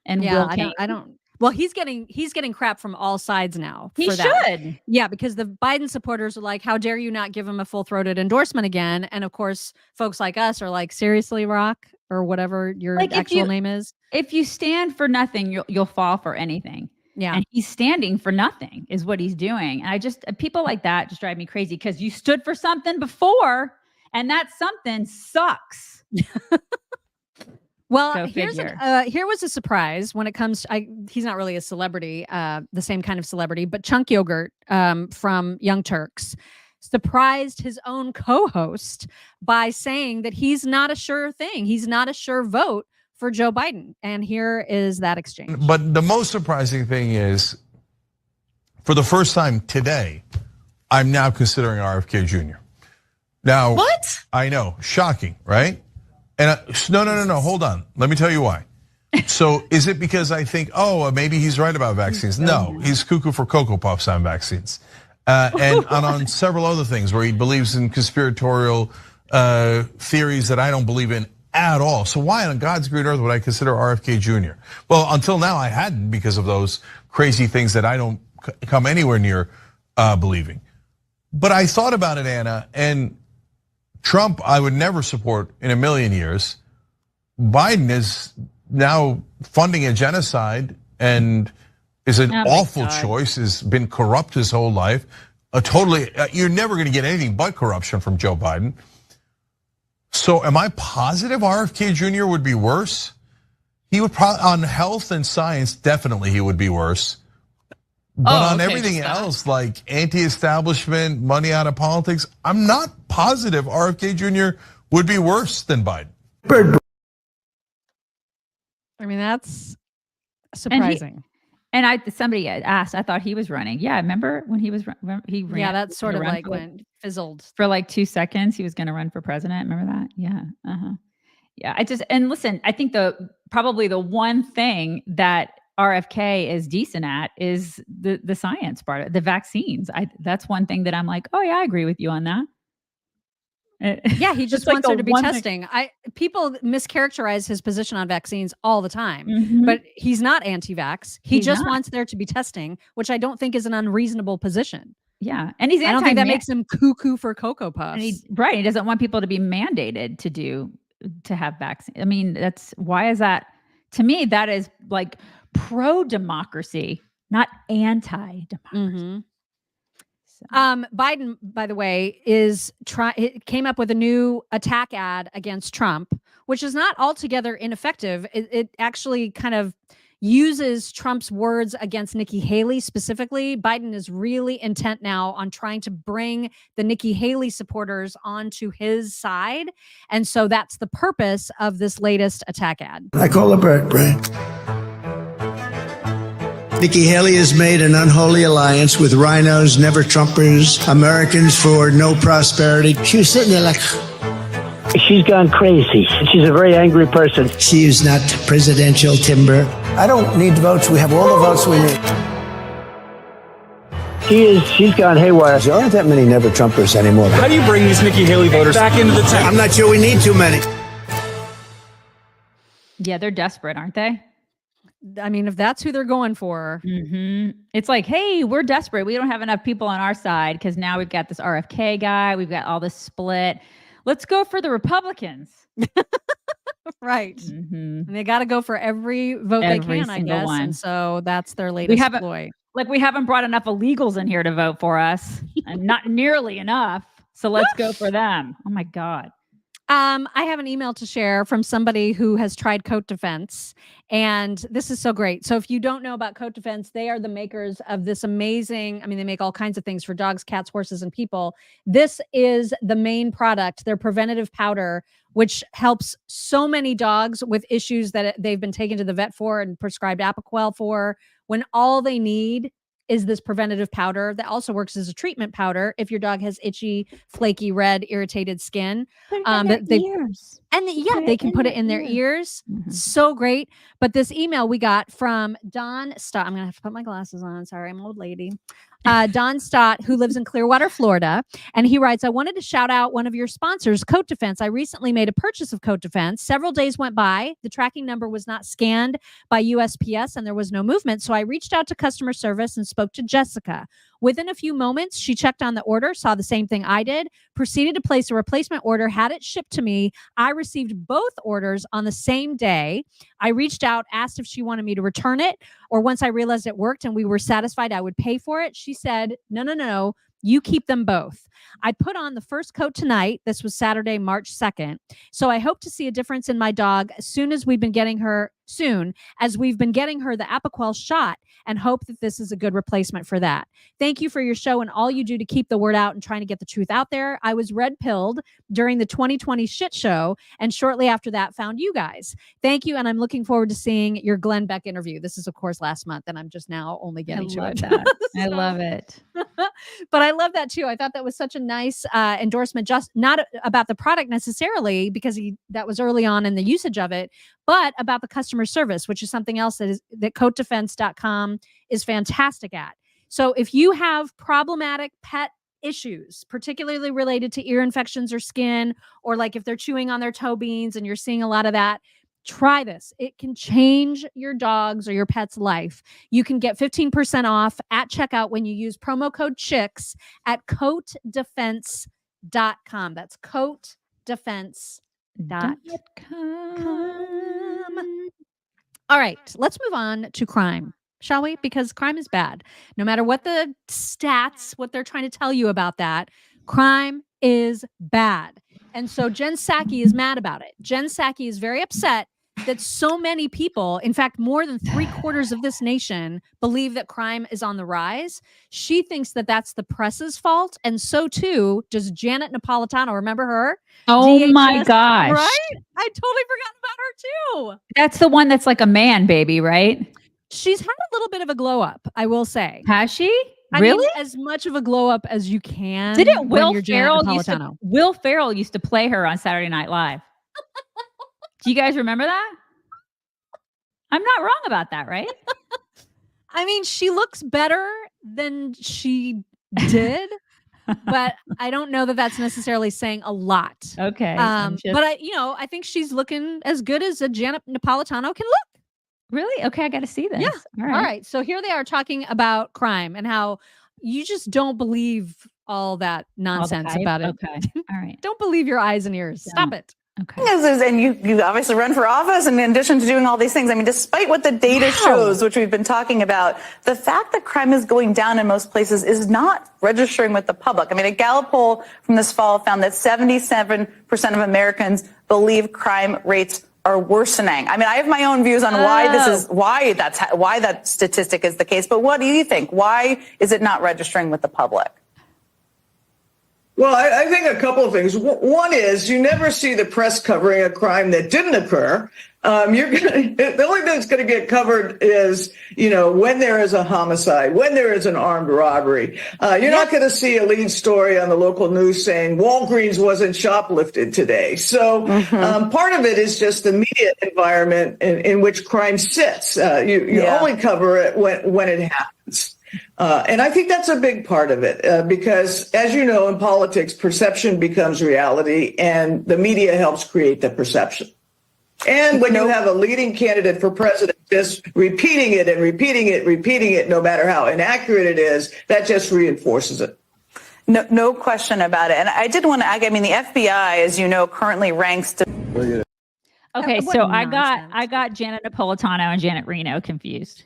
and Will Cain. I don't. Well, he's getting crap from all sides now. He for that. should. Yeah, because the Biden supporters are like, how dare you not give him a full-throated endorsement again? And of course, folks like us are like, seriously, Rock, or whatever your actual name is. If you stand for nothing, you'll fall for anything. Yeah. And he's standing for nothing is what he's doing. And people like that just drive me crazy because you stood for something before. And that something sucks. Well, here was a surprise when it comes to, he's not really a celebrity, the same kind of celebrity, but Chunk Yogurt from Young Turks surprised his own co-host by saying that he's not a sure thing. He's not a sure vote for Joe Biden. And here is that exchange. But the most surprising thing is, for the first time today, I'm now considering RFK Jr. Now, what? I know, shocking, right? And no, hold on. Let me tell you why. So is it because I think, maybe he's right about vaccines? No, he's cuckoo for Cocoa Puffs on vaccines. And on several other things where he believes in conspiratorial theories that I don't believe in at all. So why on God's green earth would I consider RFK Jr.? Well, until now I hadn't, because of those crazy things that I don't come anywhere near believing. But I thought about it, Anna, and Trump, I would never support in a million years. Biden is now funding a genocide and is an awful choice, has been corrupt his whole life. You're never going to get anything but corruption from Joe Biden. So am I positive RFK Jr. would be worse? He would probably, on health and science, definitely he would be worse. But on everything else, like anti-establishment, money out of politics, I'm not positive RFK Jr. would be worse than Biden. I mean, that's surprising. And somebody asked, I thought he was running. Yeah, remember when he was he ran? Yeah, that sort of like went fizzled for like 2 seconds. He was going to run for president. Remember that? Yeah. Yeah. And listen, I think probably the one thing that RFK is decent at is the science part, the vaccines. That's one thing that I'm like, oh yeah, I agree with you on that. Yeah, he just wants her to be testing. People mischaracterize his position on vaccines all the time, but he's not anti-vax. He just wants there to be testing, which I don't think is an unreasonable position. Yeah, and I don't think that makes him cuckoo for Cocoa Puffs. And he doesn't want people to be mandated to have vaccines. I mean, why is that? To me, that is like pro-democracy, not anti-democracy. Biden, by the way, came up with a new attack ad against Trump, which is not altogether ineffective. It actually kind of uses Trump's words against Nikki Haley specifically. Biden is really intent now on trying to bring the Nikki Haley supporters onto his side. And so that's the purpose of this latest attack ad. I call her Bray. Nikki Haley has made an unholy alliance with rhinos, never Trumpers, Americans for no prosperity. She was sitting there like... She's gone crazy. She's a very angry person. She is not presidential timber. I don't need votes. We have all the votes we need. She's gone haywire. There aren't that many never Trumpers anymore. How do you bring these Nikki Haley voters back into the tent? I'm not sure we need too many. Yeah, they're desperate, aren't they? I mean, if that's who they're going for. It's like, hey, we're desperate. We don't have enough people on our side because now we've got this RFK guy. We've got all this split. Let's go for the Republicans. Right. And they got to go for every vote they can, I guess. And so that's their latest ploy. Like, we haven't brought enough illegals in here to vote for us, and not nearly enough. So let's go for them. Oh my God. I have an email to share from somebody who has tried Coat Defense, and this is so great. So if you don't know about Coat Defense, they are the makers of this amazing, they make all kinds of things for dogs, cats, horses, and people. This is the main product, their preventative powder, which helps so many dogs with issues that they've been taken to the vet for and prescribed Apoquel for, when all they need is this preventative powder that also works as a treatment powder if your dog has itchy, flaky, red, irritated skin. They can put it in their ears. So great. But this email we got from Don Stott. I'm gonna have to put my glasses on. Sorry, I'm an old lady. Don Stott, who lives in Clearwater, Florida. And he writes, I wanted to shout out one of your sponsors, Coat Defense. I recently made a purchase of Coat Defense. Several days went by. The tracking number was not scanned by USPS and there was no movement. So I reached out to customer service and spoke to Jessica. Within a few moments, she checked on the order, saw the same thing I did, proceeded to place a replacement order, had it shipped to me. I received both orders on the same day. I reached out, asked if she wanted me to return it, or once I realized it worked and we were satisfied, I would pay for it. She said, no, you keep them both. I put on the first coat tonight. This was Saturday, March 2nd. So I hope to see a difference in my dog as we've been getting her the Apoquel shot, and hope that this is a good replacement for that. Thank you for your show and all you do to keep the word out and trying to get the truth out there. I was red-pilled during the 2020 shit show, and shortly after that found you guys. Thank you, and I'm looking forward to seeing your Glenn Beck interview. This is, of course, last month, and I'm just now only getting to it. I love it. But I love that too. I thought that was such a nice endorsement, just not about the product necessarily, because that was early on in the usage of it, but about the customer service, which is something else that coatdefense.com is fantastic at. So if you have problematic pet issues, particularly related to ear infections or skin, or like if they're chewing on their toe beans and you're seeing a lot of that, try this. It can change your dog's or your pet's life. You can get 15% off at checkout when you use promo code CHICKS at coatdefense.com. That's coatdefense.com. All right, let's move on to crime. shall we? Because crime is bad. No matter what the stats, what they're trying to tell you about that, crime is bad. And so Jen Psaki is mad about it. Jen Psaki is very upset that so many people, in fact, more than 3/4 of this nation, believe that crime is on the rise. She thinks that that's the press's fault. And so too does Janet Napolitano. Remember her? Oh DHS, my gosh. Right? I totally forgot about her too. That's the one that's like a man baby, right? She's had a little bit of a glow up, I will say. Has she? I Really? mean, as much of a glow up as you can. Did it? when Will you're Janet Napolitano. Ferrell used to play her on Saturday Night Live. Do you guys remember that? I'm not wrong about that, right? I mean, she looks better than she did, but I don't know that that's necessarily saying a lot. Okay. But I think she's looking as good as a Janet Napolitano can look. Really? Okay, I got to see this. Yeah. All All right. So here they are talking about crime and how you just don't believe all that nonsense hype? about it. Okay. All right. Don't believe your eyes and ears. Stop it. Okay. And you obviously run for office, and in addition to doing all these things, I mean, despite what the data shows, which we've been talking about, the fact that crime is going down in most places is not registering with the public. I mean, a Gallup poll from this fall found that 77% of Americans believe crime rates are worsening. I mean, I have my own views on why that statistic is the case, but what do you think? Why is it not registering with the public? Well, I think a couple of things. One is you never see the press covering a crime that didn't occur. The only thing that's going to get covered is, when there is a homicide, when there is an armed robbery. You're not going to see a lead story on the local news saying Walgreens wasn't shoplifted today. So part of it is just the media environment in which crime sits. You only cover it when it happens. And I think that's a big part of it, because, as you know, in politics, perception becomes reality, and the media helps create the perception. And when you have a leading candidate for president just repeating it and repeating it, no matter how inaccurate it is, that just reinforces it. No question about it. And I did want to add, I mean, the FBI, as you know, currently ranks. Okay, so I got Janet Napolitano and Janet Reno confused.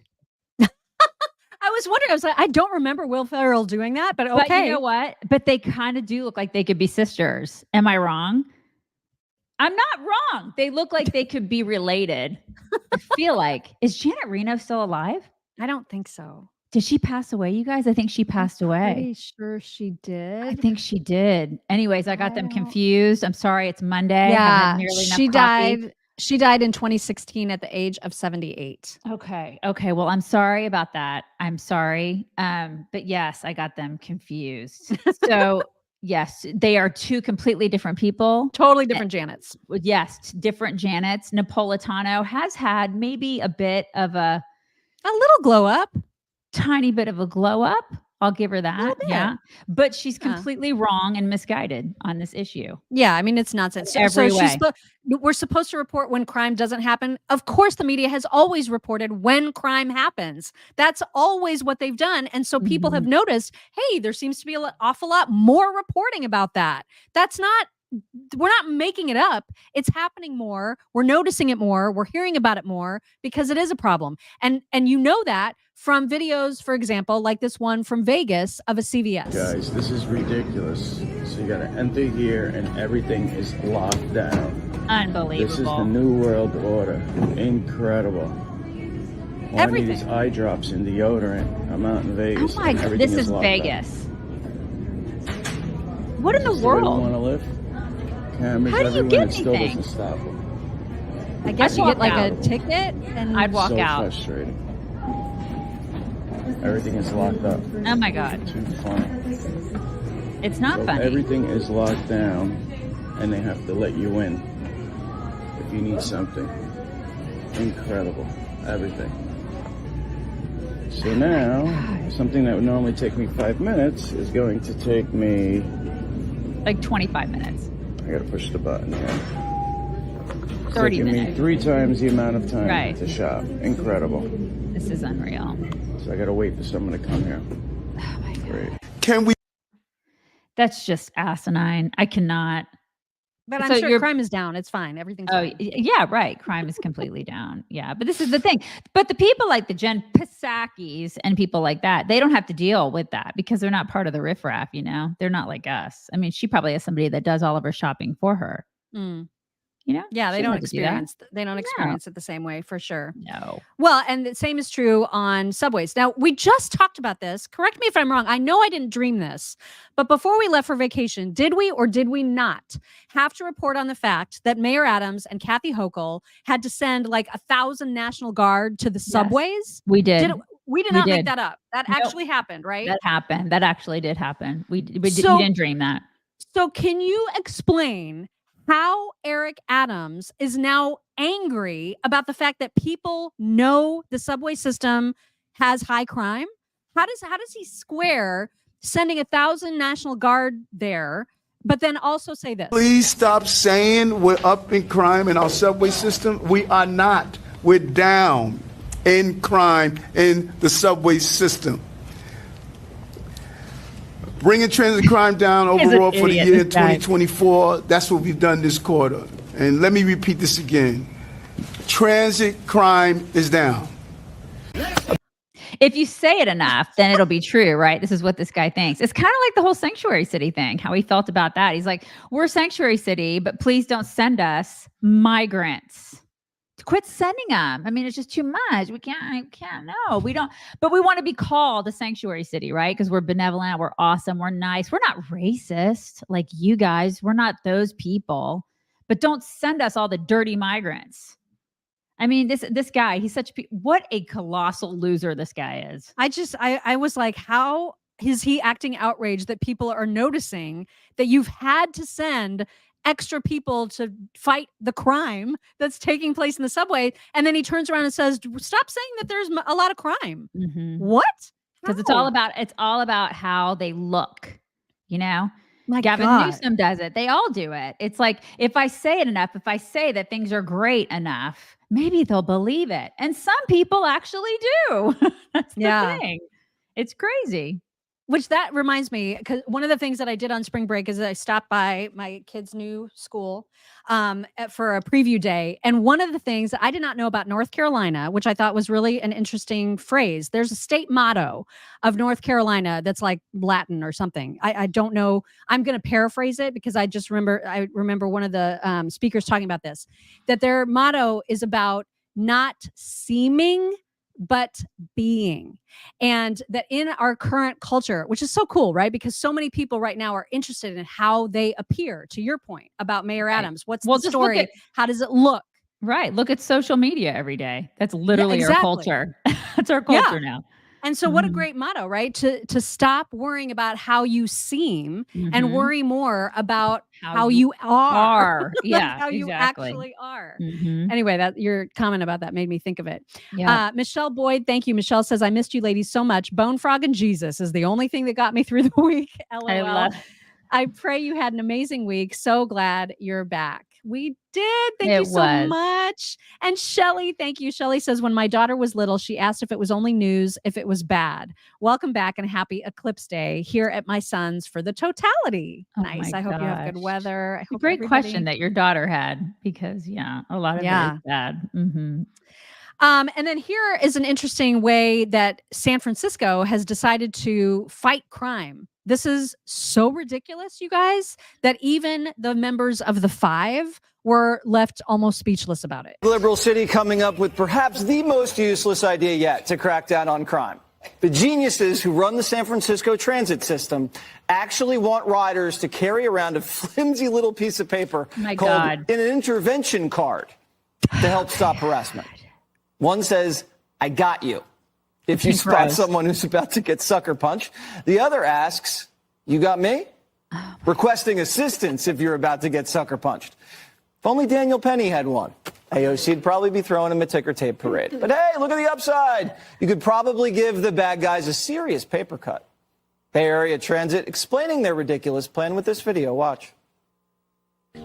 I was wondering. I was like, I don't remember Will Ferrell doing that, but okay. But you know what? But they kind of do look like they could be sisters. Am I wrong? I'm not wrong. They look like they could be related. I feel like. Is Janet Reno still alive? I don't think so. Did she pass away, you guys? I think she passed away. Pretty sure she did. I think she did. Anyways, I got them confused. I'm sorry. It's Monday. Yeah, she died. She died in 2016 at the age of 78. Okay. Well, I'm sorry about that. I'm sorry. But yes, I got them confused. So yes, they are two completely different people. Totally different Janets. Yes, different Janets. Napolitano has had maybe a bit of a little glow up. Tiny bit of a glow up. I'll give her that. Yeah. But she's completely wrong and misguided on this issue. Yeah. I mean, it's nonsense. Every way. We're supposed to report when crime doesn't happen. Of course, the media has always reported when crime happens. That's always what they've done. And so people have noticed, hey, there seems to be an awful lot more reporting about that. We're not making it up. It's happening more. We're noticing it more. We're hearing about it more because it is a problem. And you know that from videos, for example, like this one from Vegas of a CVS. Guys, this is ridiculous. So you got to enter here and everything is locked down. Unbelievable. This is the new world order. Incredible. All I need is eye drops and deodorant. I'm out in Vegas. Oh my God, this is Vegas. What in the world? Want to live? Cameras How do you get still anything? doesn't stop them. I guess you get like a ticket and I'd walk so out. Frustrating. Everything is locked up. Oh my God. Too funny. It's not funny. Everything is locked down and they have to let you in if you need something. Incredible. Everything. So now, something that would normally take me 5 minutes is going to take me like 25 minutes. I gotta push the button here. 30 taking minutes. me 3 times the amount of time Right. to shop. Incredible. This is unreal. So I gotta wait for someone to come here. Oh my God. Great. Can we? That's just asinine. I cannot. But I'm sure crime is down. It's fine. Everything's fine. Yeah, right. Crime is completely down. Yeah. But this is the thing. But the people like the Jen Psakis and people like that, they don't have to deal with that because they're not part of the riffraff, you know? They're not like us. I mean, she probably has somebody that does all of her shopping for her. You know? Yeah, they She don't doesn't do that. experience they don't experience it the same way for sure. No. Well, and the same is true on subways. Now, we just talked about this. Correct me if I'm wrong. I know I didn't dream this, but before we left for vacation, did we or did we not have to report on the fact that Mayor Adams and Kathy Hochul had to send like 1,000 National Guard to the subways? We did. We did not make that up. That actually happened, right? That happened. That actually did happen. We didn't dream that. So can you explain how Eric Adams is now angry about the fact that people know the subway system has high crime? How does he square sending 1,000 National Guard there, but then also say this? Please stop saying we're up in crime in our subway system. We are not. We're down in crime in the subway system. Bringing transit crime down overall for the year 2024. That's what we've done this quarter. And let me repeat this again. Transit crime is down. If you say it enough, then it'll be true, right? This is what this guy thinks. It's kind of like the whole sanctuary city thing, how he felt about that. He's like, we're a sanctuary city, but please don't send migrants. Quit sending them. I mean, it's just too much. We can't, no, we don't, but we want to be called a sanctuary city, right? Because we're benevolent, we're awesome, we're nice. We're not racist like you guys. We're not those people, but don't send us all the dirty migrants. I mean, this guy, he's what a colossal loser this guy is. I was like, how is he acting outraged that people are noticing that you've had to send extra people to fight the crime that's taking place in the subway, and then he turns around and says, stop saying that there's a lot of crime. What? Because it's all about how they look, you know? Gavin Newsom does it. They all do it. It's like, if I say it enough, if I say that things are great enough, maybe they'll believe it. And some people actually do. That's the thing. It's crazy. Which that reminds me, because one of the things that I did on spring break is I stopped by my kids' new school for a preview day. And one of the things that I did not know about North Carolina, which I thought was really an interesting phrase, there's a state motto of North Carolina that's like Latin or something. I don't know. I'm going to paraphrase it because I remember one of the speakers talking about this, that their motto is about not seeming but being. And that in our current culture, which is so cool, right? Because so many people right now are interested in how they appear, to your point about Mayor Adams. What's the story? How does it look? Right. Look at social media every day. That's literally our culture. That's our culture now. And so what a great motto, right? To stop worrying about how you seem and worry more about how you are. Yeah, how you actually are. Anyway, that your comment about that made me think of it. Yeah. Michelle Boyd, thank you. Michelle says, I missed you ladies so much. Bone Frog and Jesus is the only thing that got me through the week. LOL. I pray you had an amazing week. So glad you're back. We did. Thank you so much. And Shelly, thank you. Shelly says, when my daughter was little, she asked if it was only news, if it was bad. Welcome back and happy Eclipse Day here at my son's for the totality. Nice. I hope you have good weather. I hope great question that your daughter had, because a lot of it is bad. And then here is an interesting way that San Francisco has decided to fight crime. This is so ridiculous, you guys, that even the members of the Five were left almost speechless about it. Liberal city coming up with perhaps the most useless idea yet to crack down on crime. The geniuses who run the San Francisco transit system actually want riders to carry around a flimsy little piece of paper called an intervention card to help stop harassment. One says, I got you, if you spot someone who's about to get sucker punched. The other asks, you got me? Requesting assistance if you're about to get sucker punched. If only Daniel Penny had one, AOC'd probably be throwing him a ticker tape parade. But hey, look at the upside. You could probably give the bad guys a serious paper cut. Bay Area Transit explaining their ridiculous plan with this video. Watch.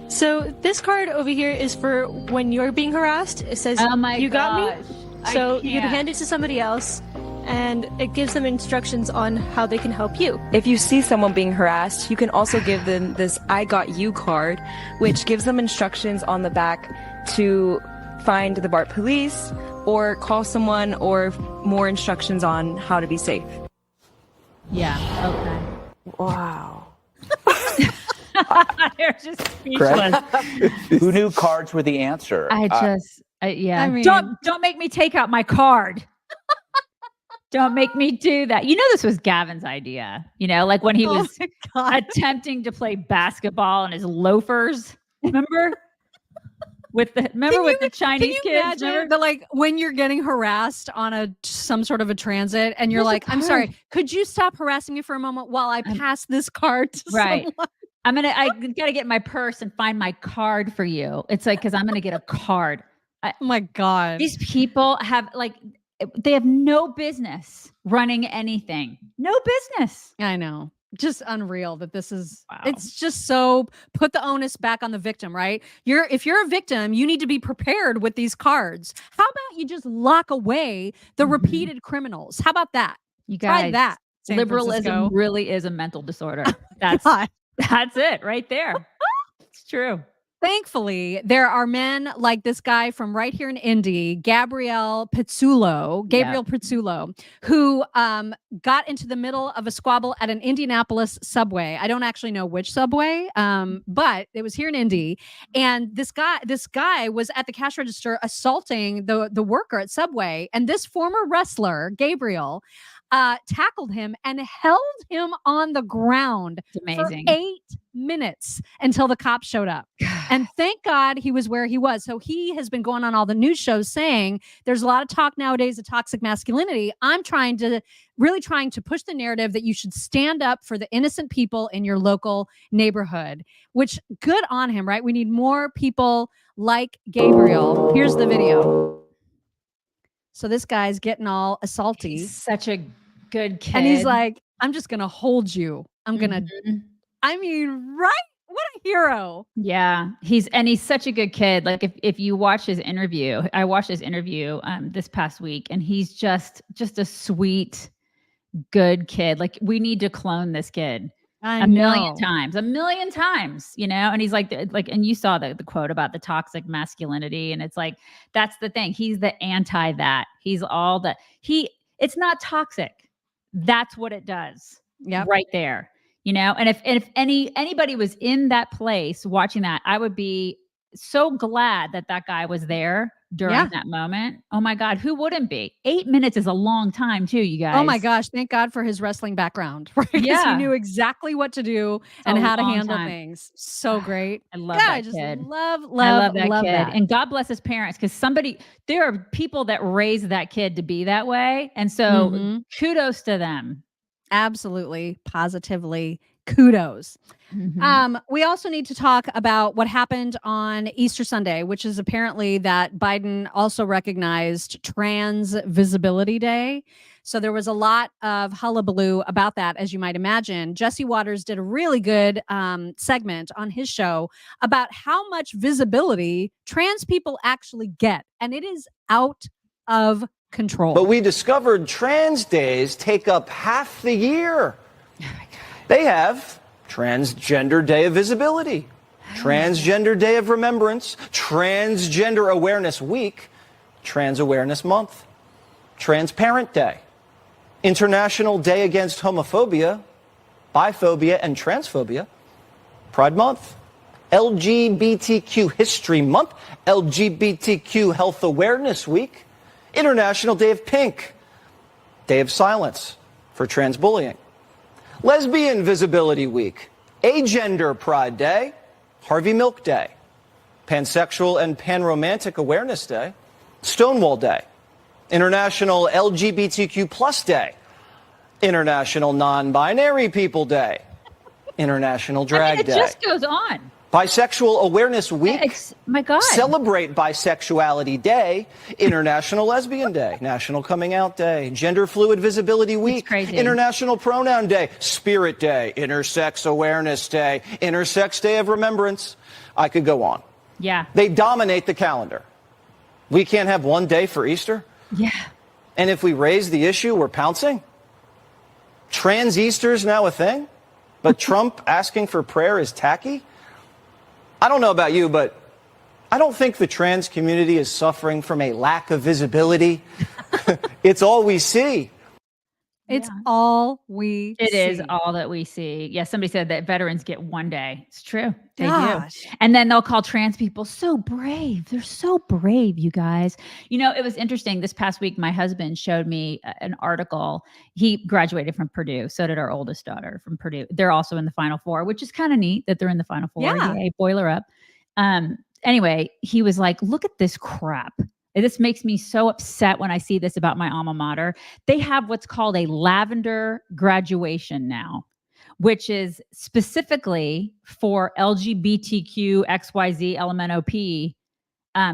So this card over here is for when you're being harassed. It says, oh my you got me. gosh. So you can hand it to somebody else. and it gives them instructions on how they can help you. If you see someone being harassed, you can also give them this I Got You card, which gives them instructions on the back to find the BART police or call someone, or more instructions on how to be safe. Yeah. Okay. Wow. They're just speechless. Who knew cards were the answer? Yeah. I mean, don't make me take out my card. Don't make me do that. You know, this was Gavin's idea, you know, like when he was attempting to play basketball in his loafers. Remember? With the Chinese kids? Remember? Like when you're getting harassed on some sort of a transit and you're like, I'm sorry, could you stop harassing me for a moment while I pass this card to someone? I gotta get my purse and find my card for you. It's like, cause I'm gonna get a card. Oh my God. These people they have no business running anything. No business. I know. Just unreal that this is, it's just so put the onus back on the victim, right? If you're a victim, you need to be prepared with these cards. How about you just lock away the repeated criminals? How about that? You guys, try that. Liberalism really is a mental disorder. That's it right there. It's true. Thankfully, there are men like this guy from right here in Indy, Gabriel Pizzulo, who got into the middle of a squabble at an Indianapolis subway. I don't actually know which subway, but it was here in Indy. And this guy was at the cash register assaulting the worker at Subway. And this former wrestler, Gabriel, tackled him and held him on the ground for 8 minutes until the cops showed up. And thank God he was where he was. So he has been going on all the news shows saying there's a lot of talk nowadays of toxic masculinity. I'm really trying to push the narrative that you should stand up for the innocent people in your local neighborhood, which good on him, right? We need more people like Gabriel. Here's the video. So this guy's getting all assaulty. He's such a good kid. And he's like, I'm just going to hold you. I'm going to, I mean, right? What a hero. Yeah. He's such a good kid. Like if you watch his interview, I watched his interview this past week, and he's just a sweet, good kid. Like we need to clone this kid. A million times, you know? And he's like, and you saw the quote about the toxic masculinity. And it's like, that's the thing. He's the anti that. He's all that. It's not toxic. That's what it does. Yeah. Right there. You know? And if anybody was in that place watching that, I would be so glad that guy was there during that moment. Oh my God, who wouldn't be? 8 minutes is a long time too, you guys. Oh my gosh, thank God for his wrestling background. Right? Because he knew exactly what to do and how to handle things. So great. I love that kid. I love that kid. that. And God bless his parents, because there are people that raise that kid to be that way. And so kudos to them. Absolutely, positively, kudos. We also need to talk about what happened on Easter Sunday, which is apparently that Biden also recognized Trans Visibility Day. So there was a lot of hullabaloo about that, as you might imagine. Jesse Waters did a really good segment on his show about how much visibility trans people actually get. And it is out of control. But we discovered trans days take up half the year. Oh my God. They have Transgender Day of Visibility, Transgender Day of Remembrance, Transgender Awareness Week, Trans Awareness Month, Transparent Day, International Day Against Homophobia, Biphobia, and Transphobia, Pride Month, LGBTQ History Month, LGBTQ Health Awareness Week, International Day of Pink, Day of Silence for trans bullying, Lesbian Visibility Week, Agender Pride Day, Harvey Milk Day, Pansexual and Panromantic Awareness Day, Stonewall Day, International LGBTQ Plus Day, International Non-Binary People Day, International Drag Day. It just goes on. Bisexual Awareness Week. My God. Celebrate Bisexuality Day, International Lesbian Day, National Coming Out Day, Gender Fluid Visibility Week, International Pronoun Day, Spirit Day, Intersex Awareness Day, Intersex Day of Remembrance. I could go on. Yeah. They dominate the calendar. We can't have one day for Easter? Yeah. And if we raise the issue, we're pouncing? Trans Easter's now a thing? But Trump asking for prayer is tacky? I don't know about you, but I don't think the trans community is suffering from a lack of visibility. It's all we see. It's all we see. It is all that we see. Yeah, somebody said that veterans get one day. It's true. They Gosh. do. And then they'll call trans people so brave. They're so brave, you guys. You know, it was interesting. This past week, my husband showed me an article. He graduated from Purdue. So did our oldest daughter from Purdue. They're also in the Final Four, which is kind of neat that they're in the Final Four. Yeah. Yay, boiler up. Anyway, he was like, look at this crap. This makes me so upset when I see this about my alma mater. They have what's called a lavender graduation now, which is specifically for LGBTQ XYZ LMNOP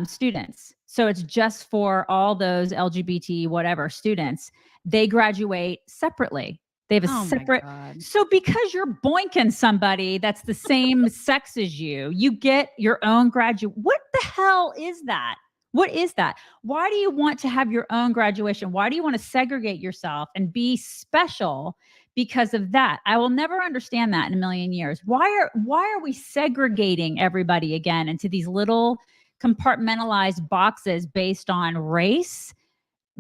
students. So it's just for all those LGBT whatever students. They graduate separately. They have a separate. So because you're boinking somebody that's the same sex as you, you get your own graduate. What the hell is that? What is that? Why do you want to have your own graduation? Why do you want to segregate yourself and be special because of that? I will never understand that in a million years. Why are we segregating everybody again into these little compartmentalized boxes based on race,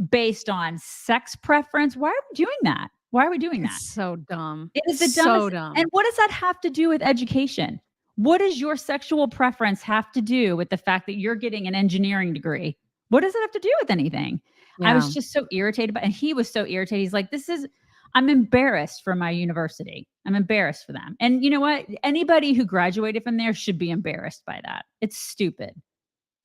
based on sex preference? Why are we doing that? Why are we doing that? It's so dumb. It is the so dumbest. dumb. And what does that have to do with education? What does your sexual preference have to do with the fact that you're getting an engineering degree? What does it have to do with anything? I was just so irritated and he was so irritated. He's like, I'm embarrassed for my university. I'm embarrassed for them. And you know what? Anybody who graduated from there should be embarrassed by that. It's stupid.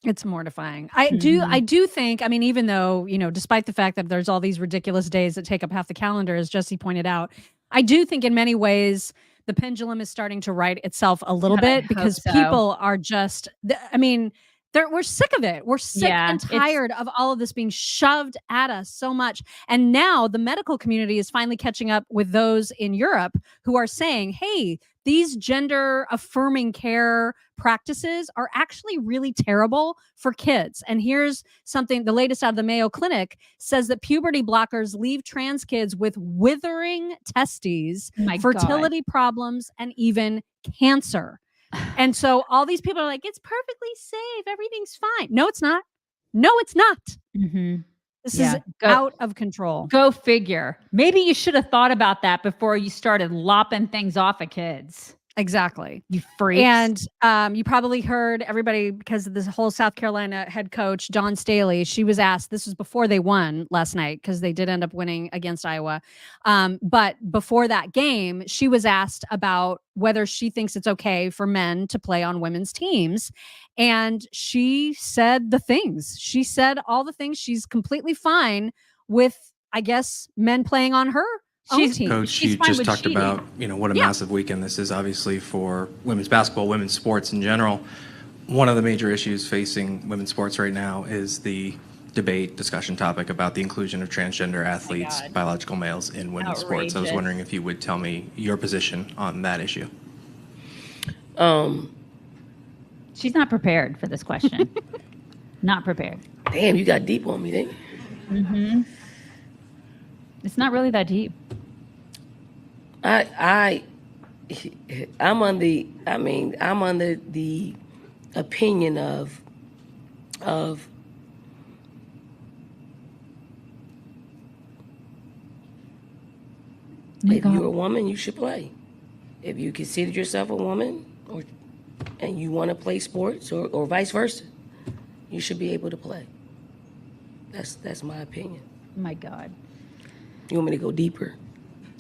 It's mortifying. I do think, I mean, even though, you know, despite the fact that there's all these ridiculous days that take up half the calendar, as Jesse pointed out, I do think in many ways the pendulum is starting to right itself a little bit because people are just, I mean, we're sick of it. We're sick and tired of all of this being shoved at us so much. And now the medical community is finally catching up with those in Europe who are saying, hey, these gender affirming care practices are actually really terrible for kids. And here's something, the latest out of the Mayo Clinic says that puberty blockers leave trans kids with withering testes, fertility problems, and even cancer. And so all these people are like, it's perfectly safe. Everything's fine. No, it's not. No, it's not. This is out of control. Go figure. Maybe you should have thought about that before you started lopping things off of kids. Exactly. You freaks. And you probably heard everybody, because of this whole South Carolina head coach, Dawn Staley, she was asked, this was before they won last night, because they did end up winning against Iowa. But before that game, she was asked about whether she thinks it's okay for men to play on women's teams. And she said the things. She said all the things. She's completely fine with, I guess, men playing on her. Coach, you just talked about, you know, what a massive weekend this is obviously for women's basketball, women's sports in general. One of the major issues facing women's sports right now is the discussion topic about the inclusion of transgender athletes, biological males in women's sports. I was wondering if you would tell me your position on that issue. She's not prepared for this question. Not prepared. Damn, you got deep on me, didn't you? It's not really that deep. I'm under the opinion of if you're a woman, you should play. If you consider yourself a woman and you want to play sports or vice versa, you should be able to play. That's my opinion. Oh my God. You want me to go deeper?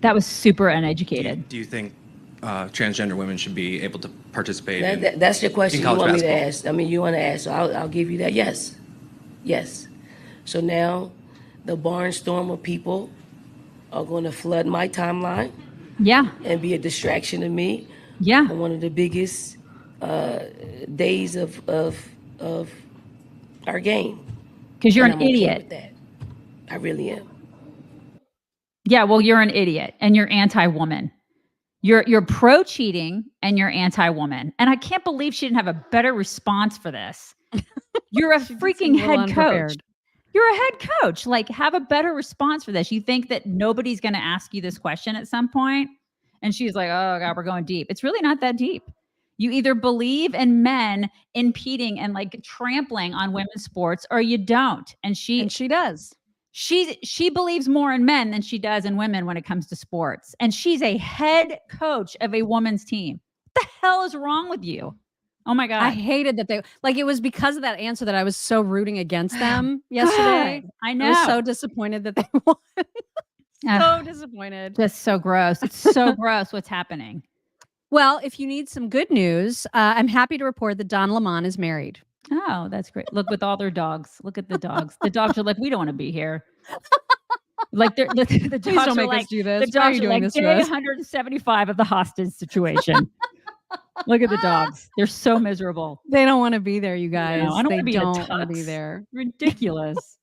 That was super uneducated. Do you think transgender women should be able to participate that's your question in you college want basketball? me to ask. I mean, you want to ask, so I'll give you that. Yes. So now the barnstorm of people are going to flood my timeline. Yeah. And be a distraction to me. Yeah. On one of the biggest days of our game. Because you're And an I'm okay idiot. with that. I really am. Yeah, well, you're an idiot and you're anti-woman. You're pro-cheating and you're anti-woman. And I can't believe she didn't have a better response for this. You're a freaking head coach. You're a head coach. Like, have a better response for this. You think that nobody's going to ask you this question at some point? And she's like, oh God, we're going deep. It's really not that deep. You either believe in men impeding and like trampling on women's sports, or you don't. And she does. She believes more in men than she does in women when it comes to sports. And she's a head coach of a women's team. What the hell is wrong with you? Oh my God. I hated that it was because of that answer that I was so rooting against them yesterday. God, I know. I was so disappointed that they won. So disappointed. Just so gross. It's so gross what's happening. Well, if you need some good news, I'm happy to report that Don Lemon is married. Oh, that's great. Look, with all their dogs. Look at the dogs. The dogs are like, we don't want to be here. Like the dogs Please don't are make like, us do this. The Why are dogs you are doing like this to day us? 175 of the hostage situation. Look at the dogs. They're so miserable. They don't want to be there, you guys. No, I don't They want to don't want to be there. Ridiculous.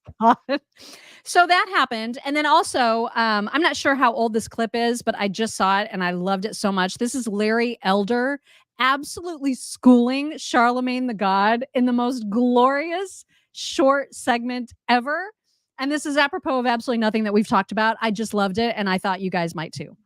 So that happened. And then also, I'm not sure how old this clip is, but I just saw it and I loved it so much. This is Larry Elder absolutely schooling Charlamagne the God in the most glorious short segment ever. And this is apropos of absolutely nothing that we've talked about. I just loved it. And I thought you guys might too.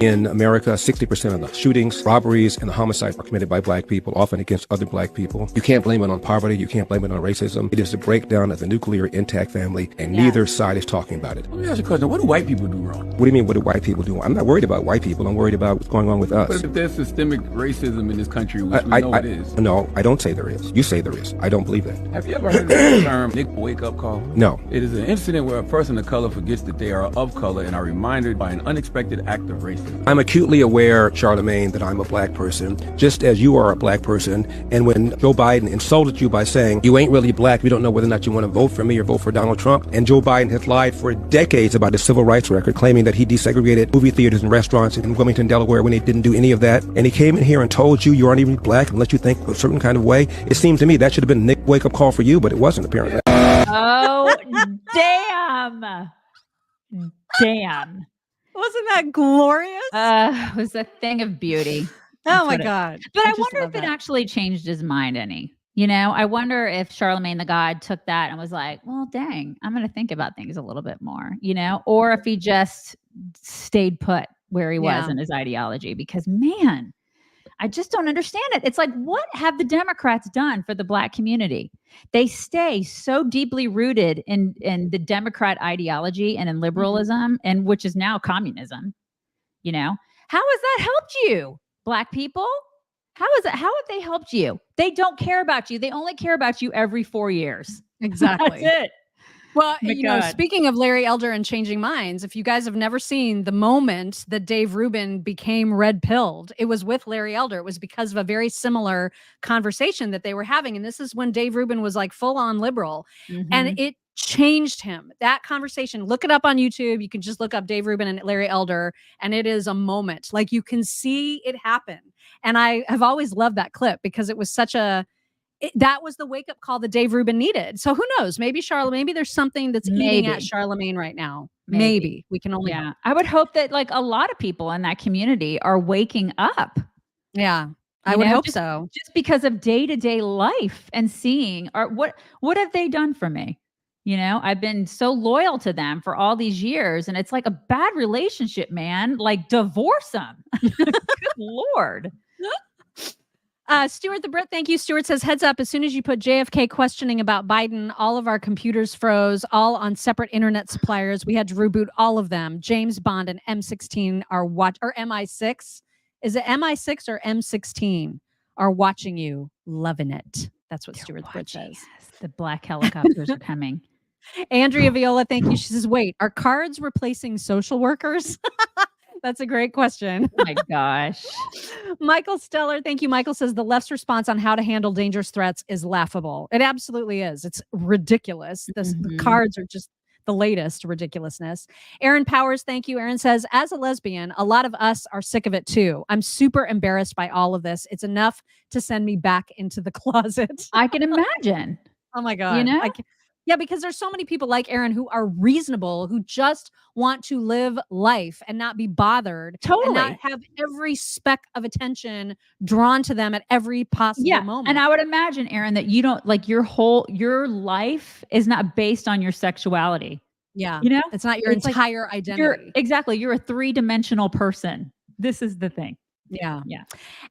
In America, 60% of the shootings, robberies, and the homicides are committed by black people, often against other black people. You can't blame it on poverty. You can't blame it on racism. It is the breakdown of the nuclear intact family, and neither side is talking about it. Let me ask you a question. What do white people do wrong? What do you mean, what do white people do? I'm not worried about white people. I'm worried about what's going on with us. But if there's systemic racism in this country, which we know it is. No, I don't say there is. You say there is. I don't believe that. Have you ever heard of the term Nick wake-up call? No. It is an incident where a person of color forgets that they are of color and are reminded by an unexpected act of racism. I'm acutely aware, Charlamagne, that I'm a black person, just as you are a black person. And when Joe Biden insulted you by saying, you ain't really black, we don't know whether or not you want to vote for me or vote for Donald Trump. And Joe Biden has lied for decades about his civil rights record, claiming that he desegregated movie theaters and restaurants in Wilmington, Delaware, when he didn't do any of that. And he came in here and told you aren't even black and let you think a certain kind of way. It seems to me that should have been a Nick wake-up call for you, but it wasn't, apparently. Oh, damn. Damn. Wasn't that glorious? It was a thing of beauty. Oh my God. But I wonder if it actually changed his mind any. You know, I wonder if Charlamagne the God took that and was like, well, dang, I'm going to think about things a little bit more, you know, or if he just stayed put where he was in his ideology, because man, I just don't understand it. It's like, what have the Democrats done for the black community? They stay so deeply rooted in the Democrat ideology and in liberalism, and which is now communism. You know, how has that helped you, black people? How have they helped you? They don't care about you. They only care about you every 4 years. Exactly. That's it. Well, Oh my you know, God. speaking of Larry Elder and changing minds, if you guys have never seen the moment that Dave Rubin became red-pilled, it was with Larry Elder. It was because of a very similar conversation that they were having. And this is when Dave Rubin was like full-on liberal. And it changed him. That conversation, look it up on YouTube. You can just look up Dave Rubin and Larry Elder, and it is a moment. Like, you can see it happen. And I have always loved that clip because it was such that was the wake-up call that Dave Rubin needed. So who knows? Maybe maybe there's something that's eating at Charlamagne right now. Maybe. We can only hope. I would hope that like a lot of people in that community are waking up. Yeah. I You would know, hope just- so. Just because of day-to-day life and seeing what have they done for me? You know, I've been so loyal to them for all these years, and it's like a bad relationship, man. Like, divorce them. Good Lord. Stuart the Brit, thank you. Stuart says, heads up, as soon as you put JFK questioning about Biden, all of our computers froze, all on separate internet suppliers. We had to reboot all of them. James Bond and M16 or MI6. Is it MI6 or M16 are watching you, loving it. That's what Stuart the Brit says. The black helicopters are coming. Andrea Viola, thank you. She says, wait, are cards replacing social workers? That's a great question. Oh my gosh. Michael Steller, thank you. Michael says the left's response on how to handle dangerous threats is laughable. It absolutely is. It's ridiculous. The cards are just the latest ridiculousness. Aaron Powers, thank you. Aaron says, as a lesbian, a lot of us are sick of it too. I'm super embarrassed by all of this. It's enough to send me back into the closet. I can imagine. Oh my God. You know? Yeah, because there's so many people like Aaron who are reasonable, who just want to live life and not be bothered. And not have every speck of attention drawn to them at every possible moment. And I would imagine, Aaron, that you don't like your life is not based on your sexuality. Yeah. You know, it's not your entire identity. You're a 3-dimensional person. This is the thing. Yeah. Yeah.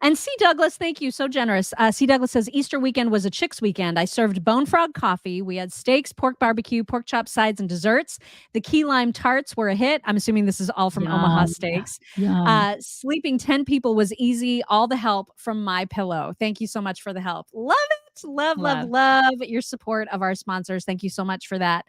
And C. Douglas, thank you. So generous. C. Douglas says, Easter weekend was a chicks weekend. I served bone frog coffee. We had steaks, pork barbecue, pork chop sides, and desserts. The key lime tarts were a hit. I'm assuming this is all from Omaha Steaks. Sleeping 10 people was easy. All the help from My Pillow. Thank you so much for the help. Love it. Love your support of our sponsors. Thank you so much for that.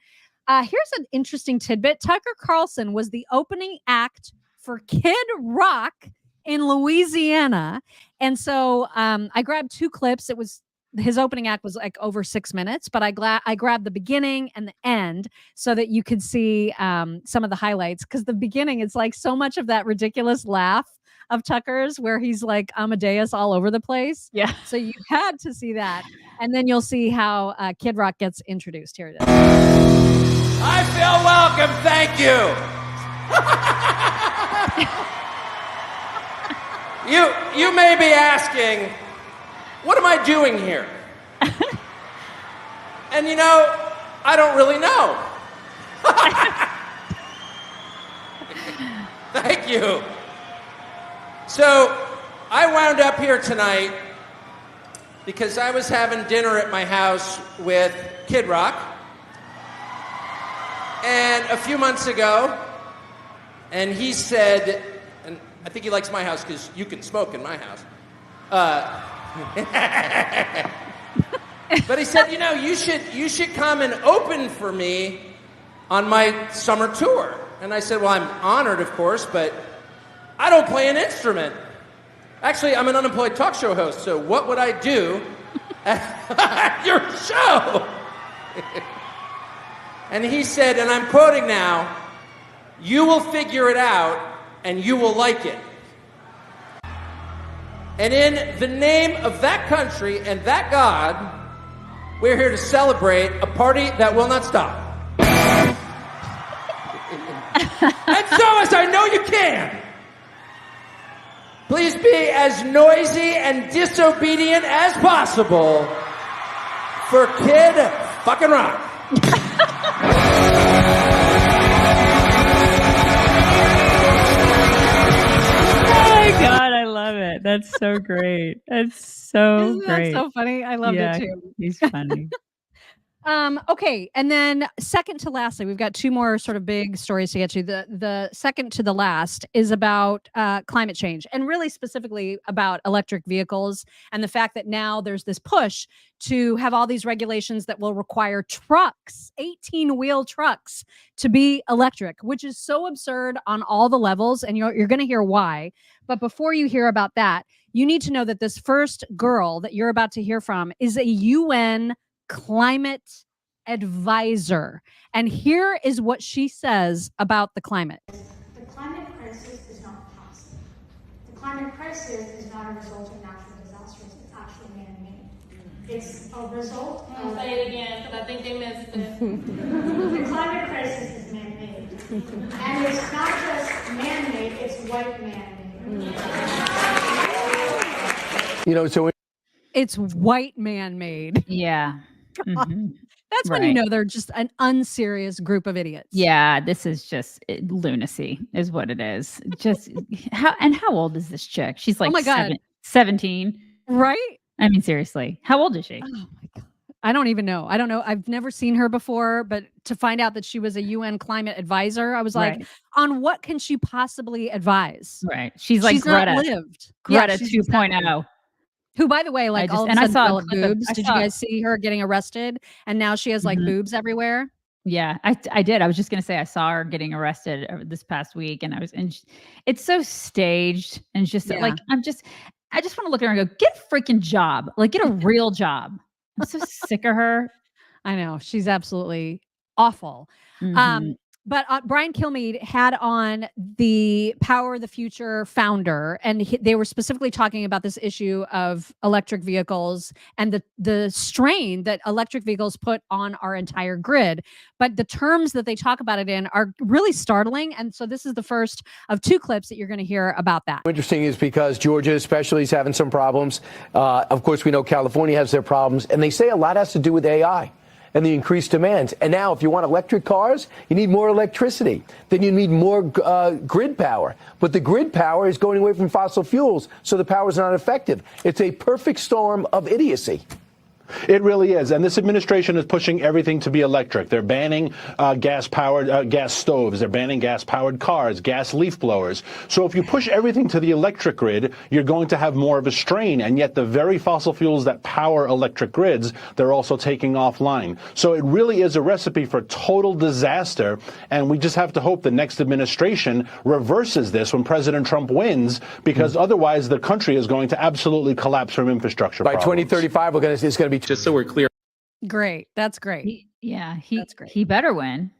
Here's an interesting tidbit. Tucker Carlson was the opening act for Kid Rock in Louisiana. And so I grabbed 2 clips. It was his opening act was like over 6 minutes, but I grabbed the beginning and the end so that you could see some of the highlights. Because the beginning is like so much of that ridiculous laugh of Tucker's where he's like Amadeus all over the place. Yeah. So you had to see that. And then you'll see how Kid Rock gets introduced. Here it is. I feel welcome. Thank you. You may be asking, what am I doing here? And you know, I don't really know. Thank you. So I wound up here tonight because I was having dinner at my house with Kid Rock. And a few months ago, and he said, and I think he likes my house because you can smoke in my house. But he said, you know, you should come and open for me on my summer tour. And I said, well, I'm honored, of course, but I don't play an instrument. Actually, I'm an unemployed talk show host, so what would I do at your show? And he said, and I'm quoting now, you will figure it out and you will like it. And in the name of that country and that God, we're here to celebrate a party that will not stop. And so, as I know you can, please be as noisy and disobedient as possible for Kid fucking Rock. Oh my God, I love it. That's so great. That's so Isn't that great. so funny? I loved it too. He's funny. Okay, and then second to lastly, we've got 2 more sort of big stories to get to. The second to the last is about climate change, and really specifically about electric vehicles and the fact that now there's this push to have all these regulations that will require trucks, 18-wheel trucks, to be electric, which is so absurd on all the levels, and you're going to hear why. But before you hear about that, you need to know that this first girl that you're about to hear from is a UN climate advisor. And here is what she says about the climate. The climate crisis is not possible. The climate crisis is not a result of natural disasters. It's actually man-made. It's a result of... Say it again, because I think they missed it. The climate crisis is man-made. And it's not just man-made, it's white man-made. You know, so it's white man-made. Yeah. Mm-hmm. That's when you know they're just an unserious group of idiots. Yeah, this is just lunacy is what it is. Just how old is this chick? She's like, oh my God, 17. Right? I mean, seriously, how old is she? Oh my God. I don't even know. I don't know. I've never seen her before, but to find out that she was a UN climate advisor, I was like, on what can she possibly advise? Right. She's like Greta. Not lived. Greta 2.0. Who, by the way, like all of a sudden developed boobs. Did you guys see her getting arrested? And now she has like boobs everywhere. Yeah, I did. I was just gonna say I saw her getting arrested this past week, and it's so staged and just like I just want to look at her and go, get a freaking job, like get a real job. I'm so sick of her. I know she's absolutely awful. But Brian Kilmeade had on the Power of the Future founder, and they were specifically talking about this issue of electric vehicles and the strain that electric vehicles put on our entire grid. But the terms that they talk about it in are really startling. And so this is the first of 2 clips that you're going to hear about that. Interesting is because Georgia especially is having some problems. Of course, we know California has their problems, and they say a lot has to do with AI. And the increased demands. And now if you want electric cars, you need more electricity. Then you need more grid power. But the grid power is going away from fossil fuels, so the power is not effective. It's a perfect storm of idiocy. It really is. And this administration is pushing everything to be electric. They're banning gas-powered gas stoves. They're banning gas-powered cars, gas leaf blowers. So if you push everything to the electric grid, you're going to have more of a strain. And yet the very fossil fuels that power electric grids, they're also taking offline. So it really is a recipe for total disaster. And we just have to hope the next administration reverses this when President Trump wins, because otherwise the country is going to absolutely collapse from infrastructure By problems. 2035, it's going to be. Just so we're clear. Great. That's great. That's great. He better win.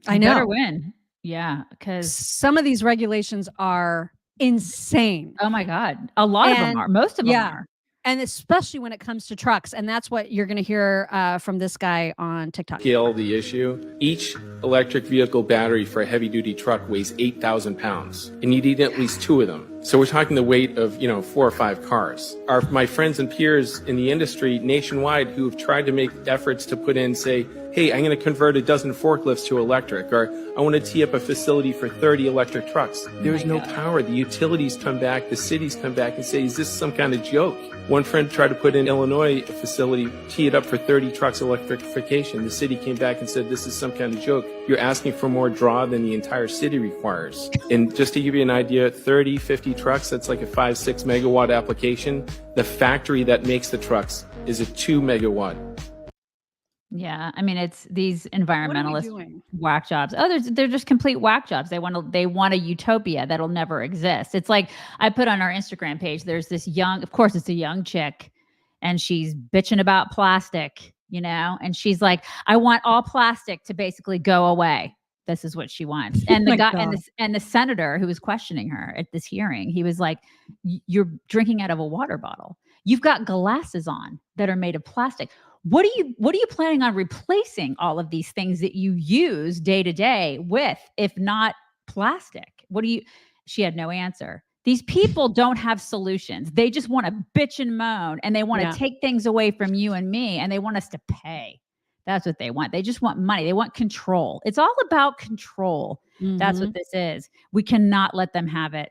I know. He better win. Yeah, because some of these regulations are insane. Oh my God. A lot of them are. Most of them are. And especially when it comes to trucks. And that's what you're going to hear from this guy on TikTok. Scale the issue. Each electric vehicle battery for a heavy duty truck weighs 8,000 pounds, and you need at least 2 of them. So we're talking the weight of, 4 or 5 cars. My friends and peers in the industry nationwide who have tried to make efforts to put in, say, hey, I'm going to convert a dozen forklifts to electric, or I want to tee up a facility for 30 electric trucks. There's no power. The utilities come back, the cities come back and say, is this some kind of joke? One friend tried to put in Illinois a facility, tee it up for 30 trucks electrification. The city came back and said, this is some kind of joke. You're asking for more draw than the entire city requires. And just to give you an idea, 30, 50 trucks, that's like a 5-6 megawatt application. The factory that makes the trucks is a 2 megawatt. Yeah, I mean, it's these environmentalist whack jobs. Oh, they're just complete whack jobs. They want a utopia that'll never exist. It's like I put on our Instagram page. There's this of course, it's a young chick, and she's bitching about plastic, and she's like, I want all plastic to basically go away. This is what she wants. And the guy and the senator who was questioning her at this hearing, he was like, you're drinking out of a water bottle. You've got glasses on that are made of plastic. What are you planning on replacing all of these things that you use day to day with, if not plastic? She had no answer. These people don't have solutions. They just want to bitch and moan, and they want to take things away from you and me, and they want us to pay. That's what they want. They just want money. They want control. It's all about control. Mm-hmm. That's what this is. We cannot let them have it.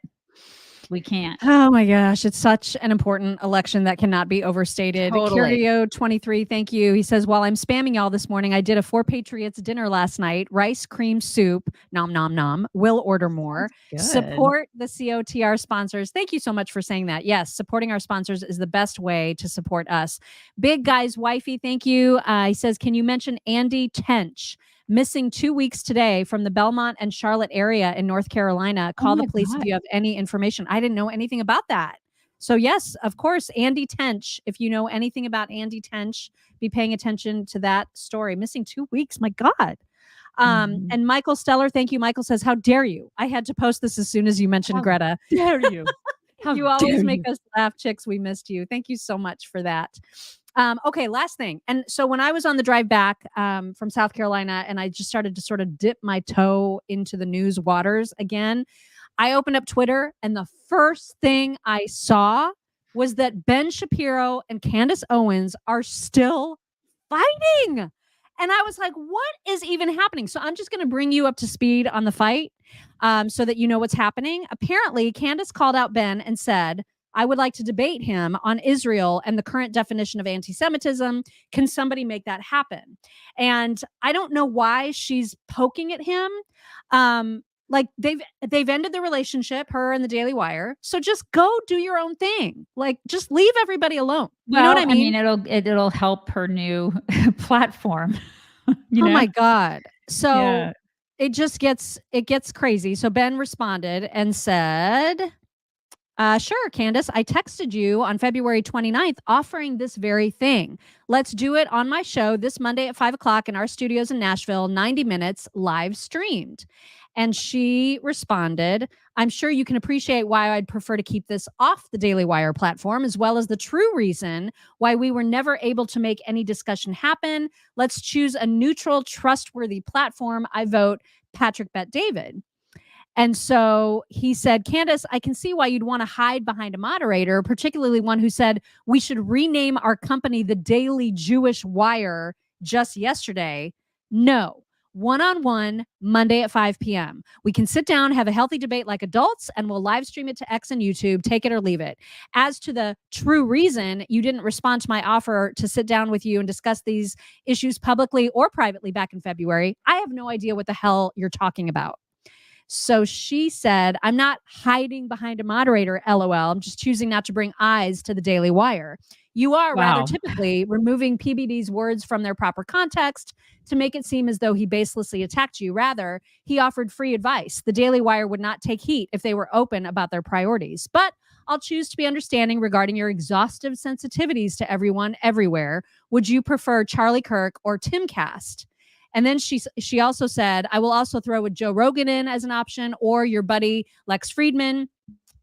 We can't. Oh my gosh. It's such an important election that cannot be overstated. Totally. Curio23, thank you. He says, while I'm spamming y'all this morning, I did a 4 Patriots dinner last night. Rice cream soup. Nom, nom, nom. Will order more. Support the COTR sponsors. Thank you so much for saying that. Yes, supporting our sponsors is the best way to support us. Big Guy's Wifey, thank you. He says, can you mention Andy Tench? Missing 2 weeks today from the Belmont and Charlotte area in North Carolina. Call the police if you have any information. I didn't know anything about that. So yes, of course, Andy Tench. If you know anything about Andy Tench, be paying attention to that story. Missing 2 weeks. My God. And Michael Steller, thank you. Michael says, how dare you? I had to post this as soon as you mentioned Greta. Dare you? You always make us laugh, chicks. We missed you. Thank you so much for that. Okay, last thing. And so when I was on the drive back from South Carolina, and I just started to sort of dip my toe into the news waters again, I opened up Twitter, and the first thing I saw was that Ben Shapiro and Candace Owens are still fighting. And I was like, what is even happening? So I'm just going to bring you up to speed on the fight so that you know what's happening. Apparently, Candace called out Ben and said, I would like to debate him on Israel and the current definition of anti-Semitism. Can somebody make that happen? And I don't know why she's poking at him. Like they've ended the relationship, her and the Daily Wire. So just go do your own thing. Like just leave everybody alone. You know what I mean? It'll help her new platform. Oh my God. So it gets crazy. So Ben responded and said, Sure, Candace. I texted you on February 29th offering this very thing. Let's do it on my show this Monday at 5 o'clock in our studios in Nashville, 90 minutes live streamed. And she responded, I'm sure you can appreciate why I'd prefer to keep this off the Daily Wire platform, as well as the true reason why we were never able to make any discussion happen. Let's choose a neutral, trustworthy platform. I vote Patrick Bet David. And so he said, Candace, I can see why you'd want to hide behind a moderator, particularly one who said we should rename our company the Daily Jewish Wire just yesterday. No. One-on-one Monday at 5 p.m. We can sit down, have a healthy debate like adults, and we'll live stream it to X and YouTube. Take it or leave it. As to the true reason you didn't respond to my offer to sit down with you and discuss these issues publicly or privately back in February, I have no idea what the hell you're talking about. So she said, I'm not hiding behind a moderator, LOL. I'm just choosing not to bring eyes to the Daily Wire. You are rather typically removing PBD's words from their proper context to make it seem as though he baselessly attacked you. Rather, he offered free advice. The Daily Wire would not take heat if they were open about their priorities. But I'll choose to be understanding regarding your exhaustive sensitivities to everyone, everywhere. Would you prefer Charlie Kirk or Timcast? And then she also said, I will also throw a Joe Rogan in as an option, or your buddy Lex Friedman.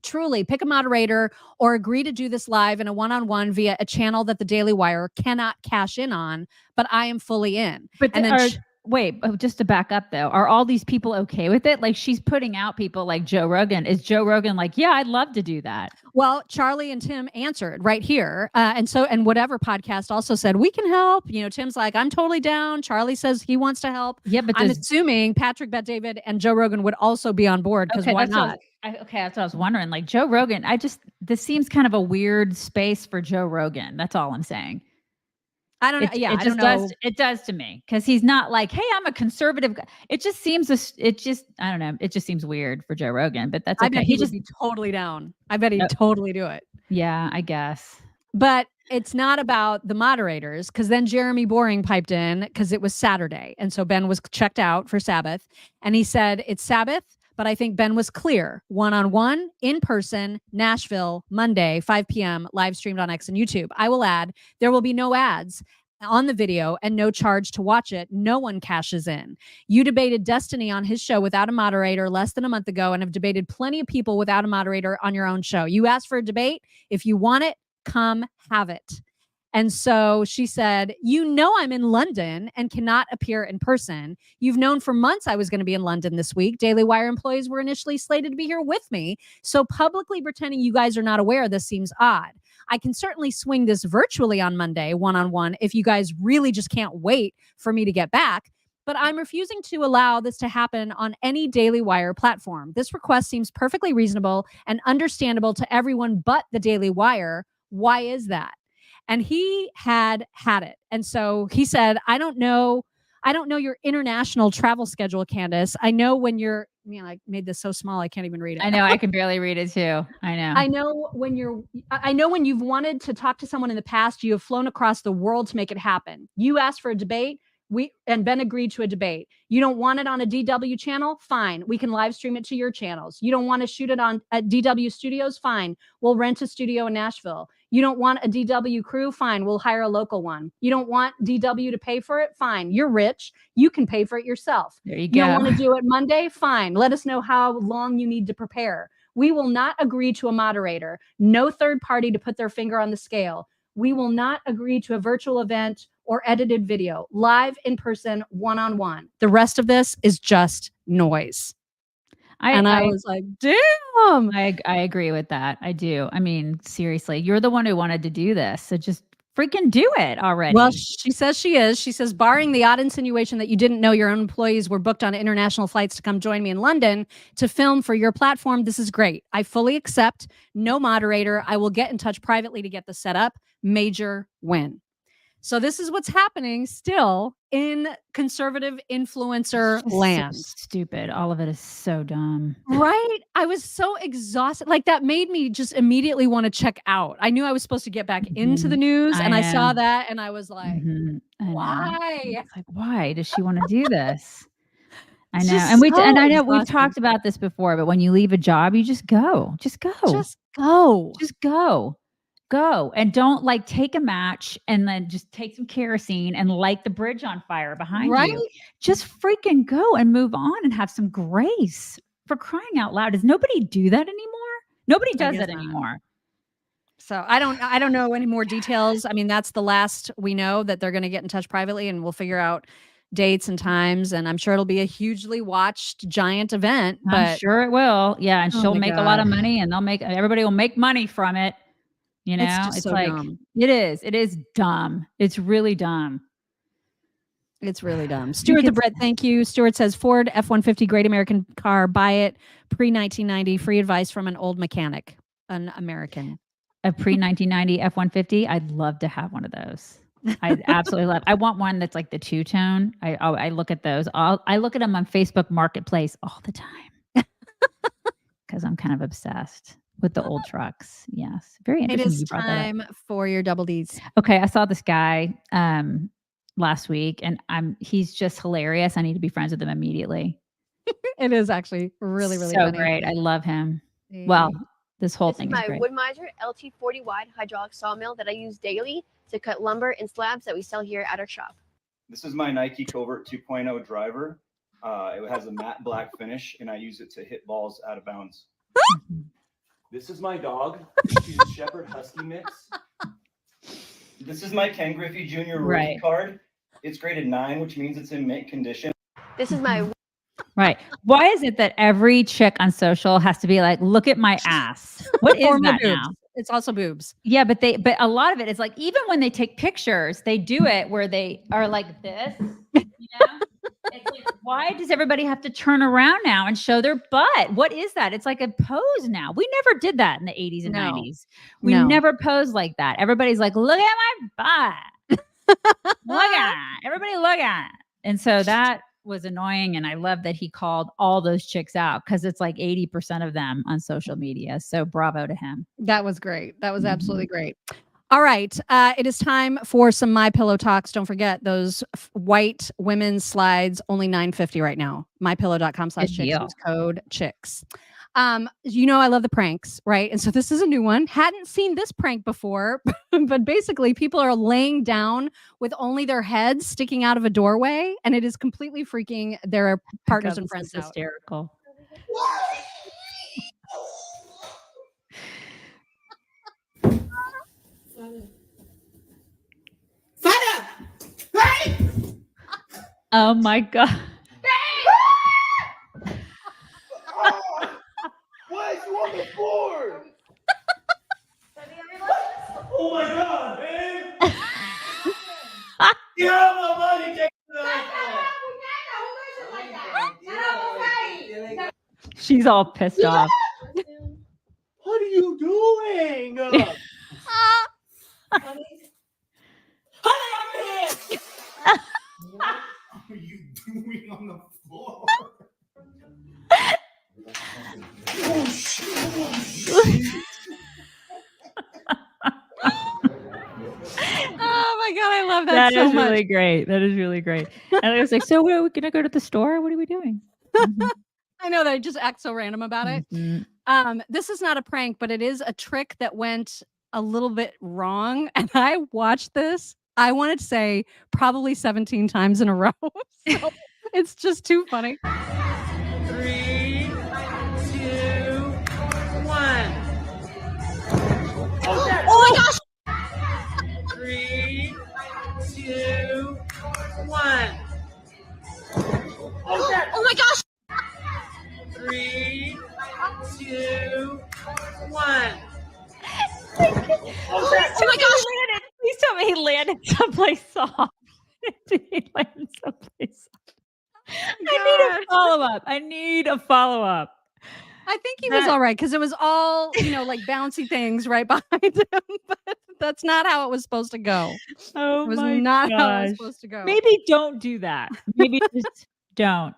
Truly, pick a moderator or agree to do this live in a one-on-one via a channel that the Daily Wire cannot cash in on, but I am fully in. But and then wait, just to back up though, are all these people okay with it? Like she's putting out people like Joe Rogan. Is Joe Rogan like, yeah, I'd love to do that? Well, Charlie and Tim answered right here. And whatever podcast also said, we can help. You know, Tim's like, I'm totally down. Charlie says he wants to help. Yeah, but I'm assuming Patrick Bet David and Joe Rogan would also be on board because why not? That's what I was wondering. Like Joe Rogan, this seems kind of a weird space for Joe Rogan. That's all I'm saying. I don't know. I don't know. It does to me because he's not like, hey, I'm a conservative guy. It just seems, I don't know. It just seems weird for Joe Rogan, but that's okay. I bet he would be totally down. I bet he'd totally do it. Yeah, I guess. But it's not about the moderators because then Jeremy Boring piped in because it was Saturday. And so Ben was checked out for Sabbath. And he said, it's Sabbath. But I think Ben was clear. One-on-one, in person, Nashville, Monday, 5 p.m., live streamed on X and YouTube. I will add, there will be no ads on the video and no charge to watch it. No one cashes in. You debated Destiny on his show without a moderator less than a month ago and have debated plenty of people without a moderator on your own show. You asked for a debate. If you want it, come have it. And so she said, you know, I'm in London and cannot appear in person. You've known for months I was going to be in London this week. Daily Wire employees were initially slated to be here with me. So publicly pretending you guys are not aware of this seems odd. I can certainly swing this virtually on Monday, one-on-one, if you guys really just can't wait for me to get back. But I'm refusing to allow this to happen on any Daily Wire platform. This request seems perfectly reasonable and understandable to everyone but the Daily Wire. Why is that? And he had it. And so he said, I don't know your international travel schedule, Candace. I know when you're, I made this so small, I can't even read it. I know, I can barely read it too. I know. I know when you've wanted to talk to someone in the past, you have flown across the world to make it happen. You asked for a debate. And Ben agreed to a debate. You don't want it on a DW channel? Fine. We can live stream it to your channels. You don't want to shoot it at DW Studios? Fine. We'll rent a studio in Nashville. You don't want a DW crew? Fine. We'll hire a local one. You don't want DW to pay for it? Fine. You're rich. You can pay for it yourself. There you go. You don't want to do it Monday? Fine. Let us know how long you need to prepare. We will not agree to a moderator. No third party to put their finger on the scale. We will not agree to a virtual event or edited video, live, in person, one-on-one. The rest of this is just noise. I was like, damn. I agree with that. I do. I mean, seriously, you're the one who wanted to do this. So just freaking do it already. Well, she says she is. She says, barring the odd insinuation that you didn't know your own employees were booked on international flights to come join me in London to film for your platform, this is great. I fully accept. No moderator. I will get in touch privately to get this set up. Major win. So this is what's happening still in conservative influencer land. So stupid. All of it is so dumb. Right? I was so exhausted. Like that made me just immediately want to check out. I knew I was supposed to get back into the news and I saw that and I was like, why? It's like, why does she want to do this? I know. And I know we've talked about this before, but when you leave a job, you just go. Just go. Just go. Just go. Go. And don't like take a match and then just take some kerosene and light the bridge on fire behind you. Just freaking go and move on and have some grace. For crying out loud. Does nobody do that anymore? Nobody does that anymore. So I don't know any more details. I mean, that's the last we know, that they're going to get in touch privately and we'll figure out dates and times. And I'm sure it'll be a hugely watched giant event. But I'm sure it will. Yeah. And she'll make a lot of money and everybody will make money from it. You know, it's so like, dumb. It is dumb. It's really dumb. It's really dumb. Stuart the Brit, thank you. Stuart says Ford F-150, great American car. Buy it pre-1990. Free advice from an old mechanic, an American. A pre-1990 F-150. I'd love to have one of those. I absolutely love. I want one that's like the two-tone. I look at those. I look at them on Facebook Marketplace all the time because I'm kind of obsessed with the old trucks. Yes, very interesting. It is time for your double Ds. Okay, I saw this guy last week, and he's just hilarious. I need to be friends with him immediately. It is actually really, really so funny. great. I love him. Well, this whole thing is my great. Wood Miser LT40 wide hydraulic sawmill that I use daily to cut lumber and slabs that we sell here at our shop. This is my Nike Covert 2.0 driver. It has a matte black finish, and I use it to hit balls out of bounds. This is my dog. She's a Shepherd Husky mix. This is my Ken Griffey Jr. rookie card. It's graded 9, which means it's in mint condition. This is my... Right. Why is it that every chick on social has to be like, look at my ass? What is that now? It's also boobs. Yeah, but a lot of it is like, even when they take pictures, they do it where they are like this, you know? It's like, why does everybody have to turn around now and show their butt? What is that? It's like a pose now. We never did that in the 80s and 90s. We never posed like that. Everybody's like, look at my butt. Look at it. Everybody look at it. And so that was annoying. And I love that he called all those chicks out because it's like 80% of them on social media. So bravo to him. That was great. That was absolutely great. All right. It is time for some My Pillow Toks. Don't forget those white women's slides, only $9.50 right now. MyPillow.com/chicks. Code chicks. You know, I love the pranks, right? And so this is a new one. Hadn't seen this prank before, but basically people are laying down with only their heads sticking out of a doorway, and it is completely freaking their partners and friends out. Hysterical. Oh my God. Why is you on the floor? Oh my God, babe! Get out of my money, take it. She's all pissed off. What are you doing? Honey, I'm here. What are you doing on the floor? Oh shit! Oh my God, I love that That so is much. really great. That is really great. And I was like, so where are we gonna go to the store? What are we doing? I know that I just act so random about it. This is not a prank, but it is a trick that went a little bit wrong. And I watched this, I wanted to say probably 17 times in a row. So it's just too funny. 3, 2, 1. Oh my gosh! 3, 2, 1. Oh my gosh! 3, 2, 1. Please tell me he landed someplace soft. He landed someplace soft. I need a follow-up. I think he was all right because it was all, you know, like bouncy things right behind him. But that's not how it was supposed to go. Oh, it was my not how it was gosh. supposed to go. Maybe don't do that. Maybe just don't.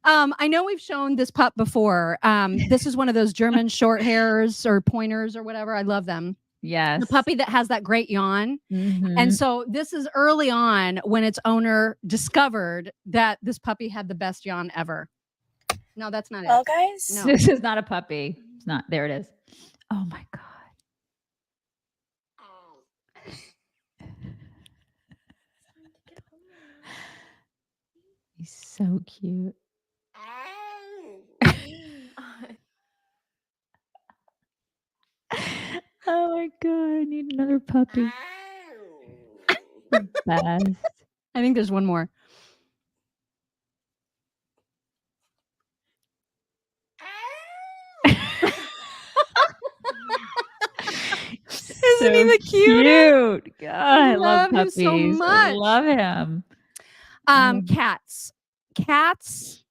I know we've shown this pup before. This is one of those German short hairs or pointers or whatever. I love them. Yes. The puppy that has that great yawn. And so this is early on when its owner discovered that this puppy had the best yawn ever. No, that's not Well, it. guys, No. This is not a puppy. It's not. There it is. Oh my God. He's so cute. Oh my God, I need another puppy. The best. I think there's one more. Isn't he the cutest? Cute. God, I love him puppies. so much. I love him. Cats. Cats.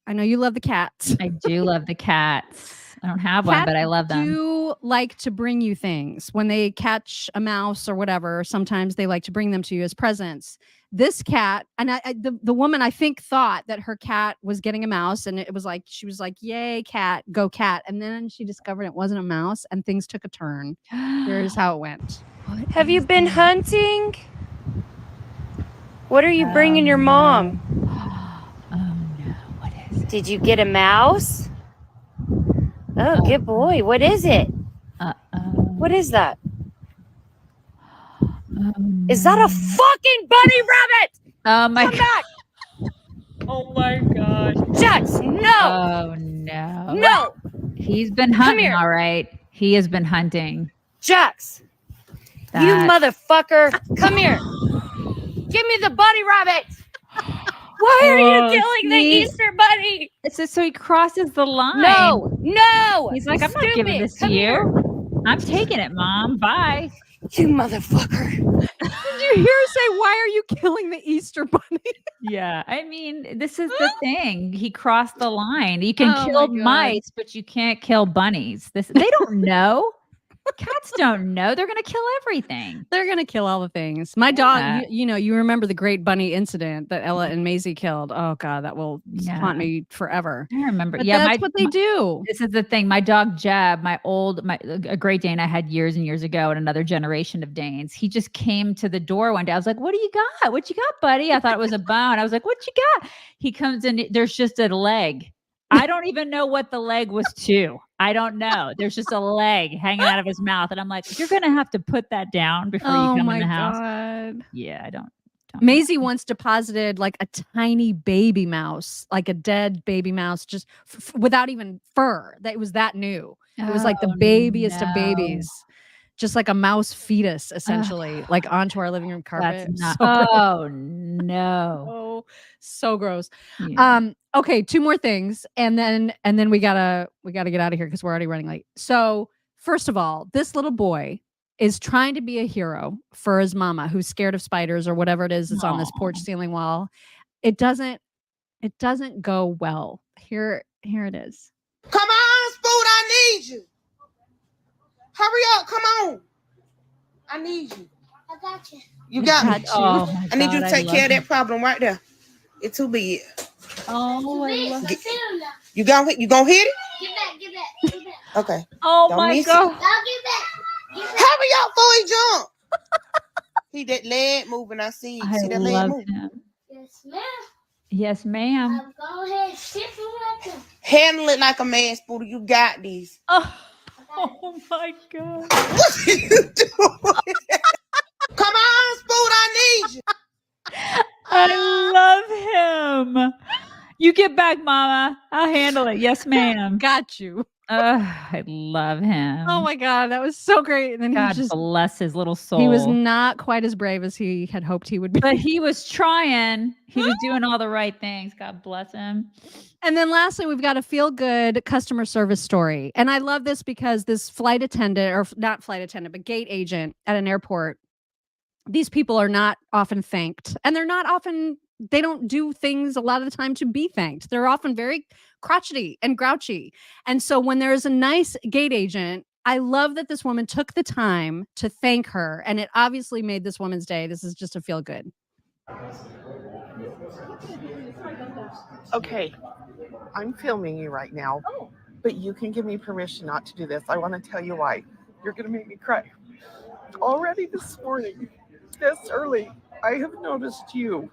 I know you love the cats. I do love the cats. I don't have one, but I love them. Do like to bring you things when they catch a mouse or whatever. Sometimes they like to bring them to you as presents. This cat, and the woman I think thought that her cat was getting a mouse, and it was like she was like, "Yay, cat, go cat!" And then she discovered it wasn't a mouse, and things took a turn. Here's how it went. have you been hunting? What are you bringing your mom? Oh no, what is it? Did you get a mouse? Oh, good boy. What is it? What is that? Is that a fucking bunny rabbit? Oh my Come back! Oh my gosh. Jax, no! Oh no. No! He's been hunting, all right. He has been hunting. Jax! You motherfucker! Come here! Give me the bunny rabbit! Why are you killing the Easter bunny? It's just so he crosses the line. No! He's like, I'm not giving this to you. I'm taking it, Mom. Bye. You motherfucker. Did you hear her say, "Why are you killing the Easter bunny?" Yeah. I mean, this is the thing. He crossed the line. You can Oh kill my God. mice, but you can't kill bunnies. They don't know. Cats don't know. They're going to kill everything. They're going to kill all the things. My dog, you remember the great bunny incident that Ella and Maisie killed. Oh God, that will haunt me forever. I remember. But Yeah, that's what they do. This is the thing. My dog Jeb, a Great Dane I had years and years ago, and another generation of Danes. He just came to the door one day. I was like, "What do you got? What you got, buddy?" I thought it was a bone. I was like, "What you got?" He comes in. There's just a leg. I don't even know what the leg was to. I don't know. There's just a leg hanging out of his mouth, and I'm like, "You're gonna have to put that down before you come in the house." God. Yeah, I don't. Maisie once deposited like a tiny baby mouse, like a dead baby mouse, just without even fur. That was that new. It was like the babiest of babies, just like a mouse fetus, essentially, like onto our living room carpet. That's not. So Oh no. Oh, so gross. Yeah. Okay, two more things, and then we gotta get out of here because we're already running late. So first of all, this little boy is trying to be a hero for his mama who's scared of spiders or whatever it is that's on this porch ceiling wall. It doesn't go well. Here it is. Come on, Spoon, I need you. Hurry up, come on. I need you. I got you. You got me. Oh my I need you to God, take I care of love that problem right there. It's too big. Oh, I love Get- You gonna hit it? Get back. Okay. Oh Don't my miss God. it. Now get back. Hurry up before he jump. He that leg moving. I see. You I see that leg love moving? him. Yes, ma'am. Yes, ma'am. Go ahead, sit for like them. Handle it like a man, Spooter. You got these. Oh my God. What are you doing? Come on, Spoon, I need you. I love him. You get back, Mama. I'll handle it. Yes, ma'am. Got you. I love him. Oh my God, that was so great. And then God he just bless his little soul. he was not quite as brave as he had hoped he would be. But he was trying. He was doing all the right things. God bless him. And then lastly, we've got a feel-good customer service story. And I love this because this flight attendant, or not flight attendant, but gate agent at an airport, these people are not often thanked. And they don't do things a lot of the time to be thanked. They're often very crotchety and grouchy. And so when there's a nice gate agent, I love that this woman took the time to thank her. And it obviously made this woman's day. This is just a feel-good. Okay, I'm filming you right now, but you can give me permission not to do this. I want to tell you why. You're going to make me cry. already this morning, this early, I have noticed you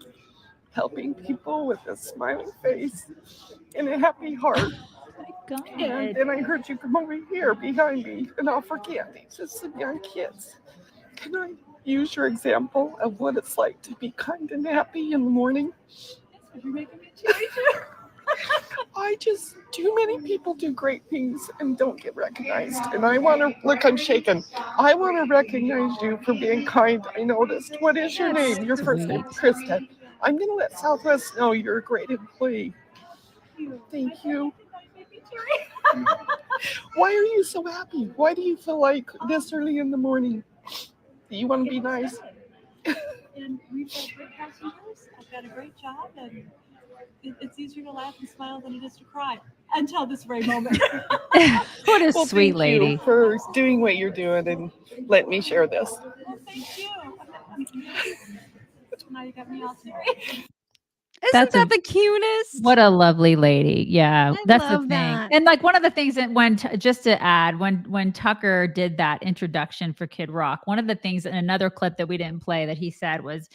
helping people with a smiling face and a happy heart. And then I heard you come over here behind me and offer candy to some young kids. Can I use your example of what it's like to be kind and happy in the morning? You're making me too. Too many people do great things and don't get recognized. And I want to, look, I'm shaking. I want to recognize you for being kind. I noticed. What is your name? Your first name? Krista. I'm going to let Southwest know you're a great employee. Thank you. Why are you so happy? Why do you feel like this early in the morning? Do you want to be nice? And we've got great passengers. I've got a great job, and it's easier to laugh and smile than it is to cry until this very moment. What a sweet lady. Thank you for doing what you're doing and let me share this. Well, thank you. Now you got me all teary. Isn't that the cutest? What a lovely lady. Yeah, that's the love thing. that. And like one of the things that just to add, when Tucker did that introduction for Kid Rock, one of the things in another clip that we didn't play that he said was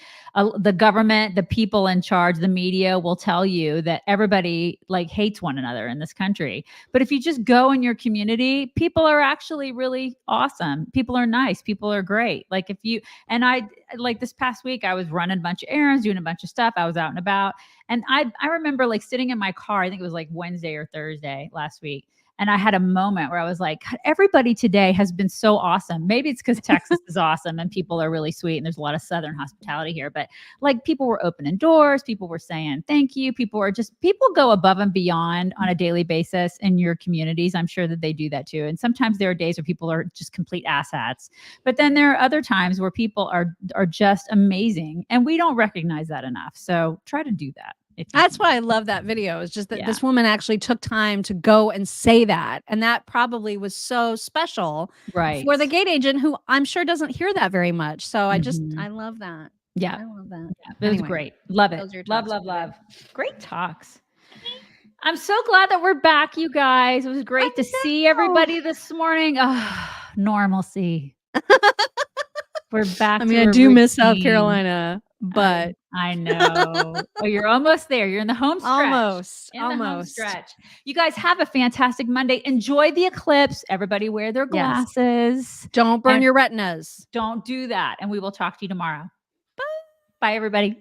the government, the people in charge, the media will tell you that everybody like hates one another in this country. But if you just go in your community, people are actually really awesome. People are nice. People are great. Like I like this past week, I was running a bunch of errands, doing a bunch of stuff. I was out and about. And I remember like sitting in my car, I think it was like Wednesday or Thursday last week. And I had a moment where I was like, God, everybody today has been so awesome. Maybe it's because Texas is awesome and people are really sweet and there's a lot of Southern hospitality here. But like people were opening doors, people were saying thank you. People go above and beyond on a daily basis in your communities. I'm sure that they do that too. And sometimes there are days where people are just complete asshats. But then there are other times where people are just amazing. And we don't recognize that enough. So try to do that. That's why I love that video. It's just that this woman actually took time to go and say that. And that probably was so special for the gate agent who I'm sure doesn't hear that very much. So I love that. Yeah. I love that. Yeah, it was great. Love it. Love. Great talks. I'm so glad that we're back, you guys. It was great to see everybody this morning. Normalcy. We're back. I mean, I do miss South Carolina, but I know. Oh, you're almost there. You're in the home stretch. Almost. The home stretch. You guys have a fantastic Monday. Enjoy the eclipse. Everybody wear their glasses. Don't burn your retinas. Don't do that. And we will talk to you tomorrow. Bye. Bye, everybody.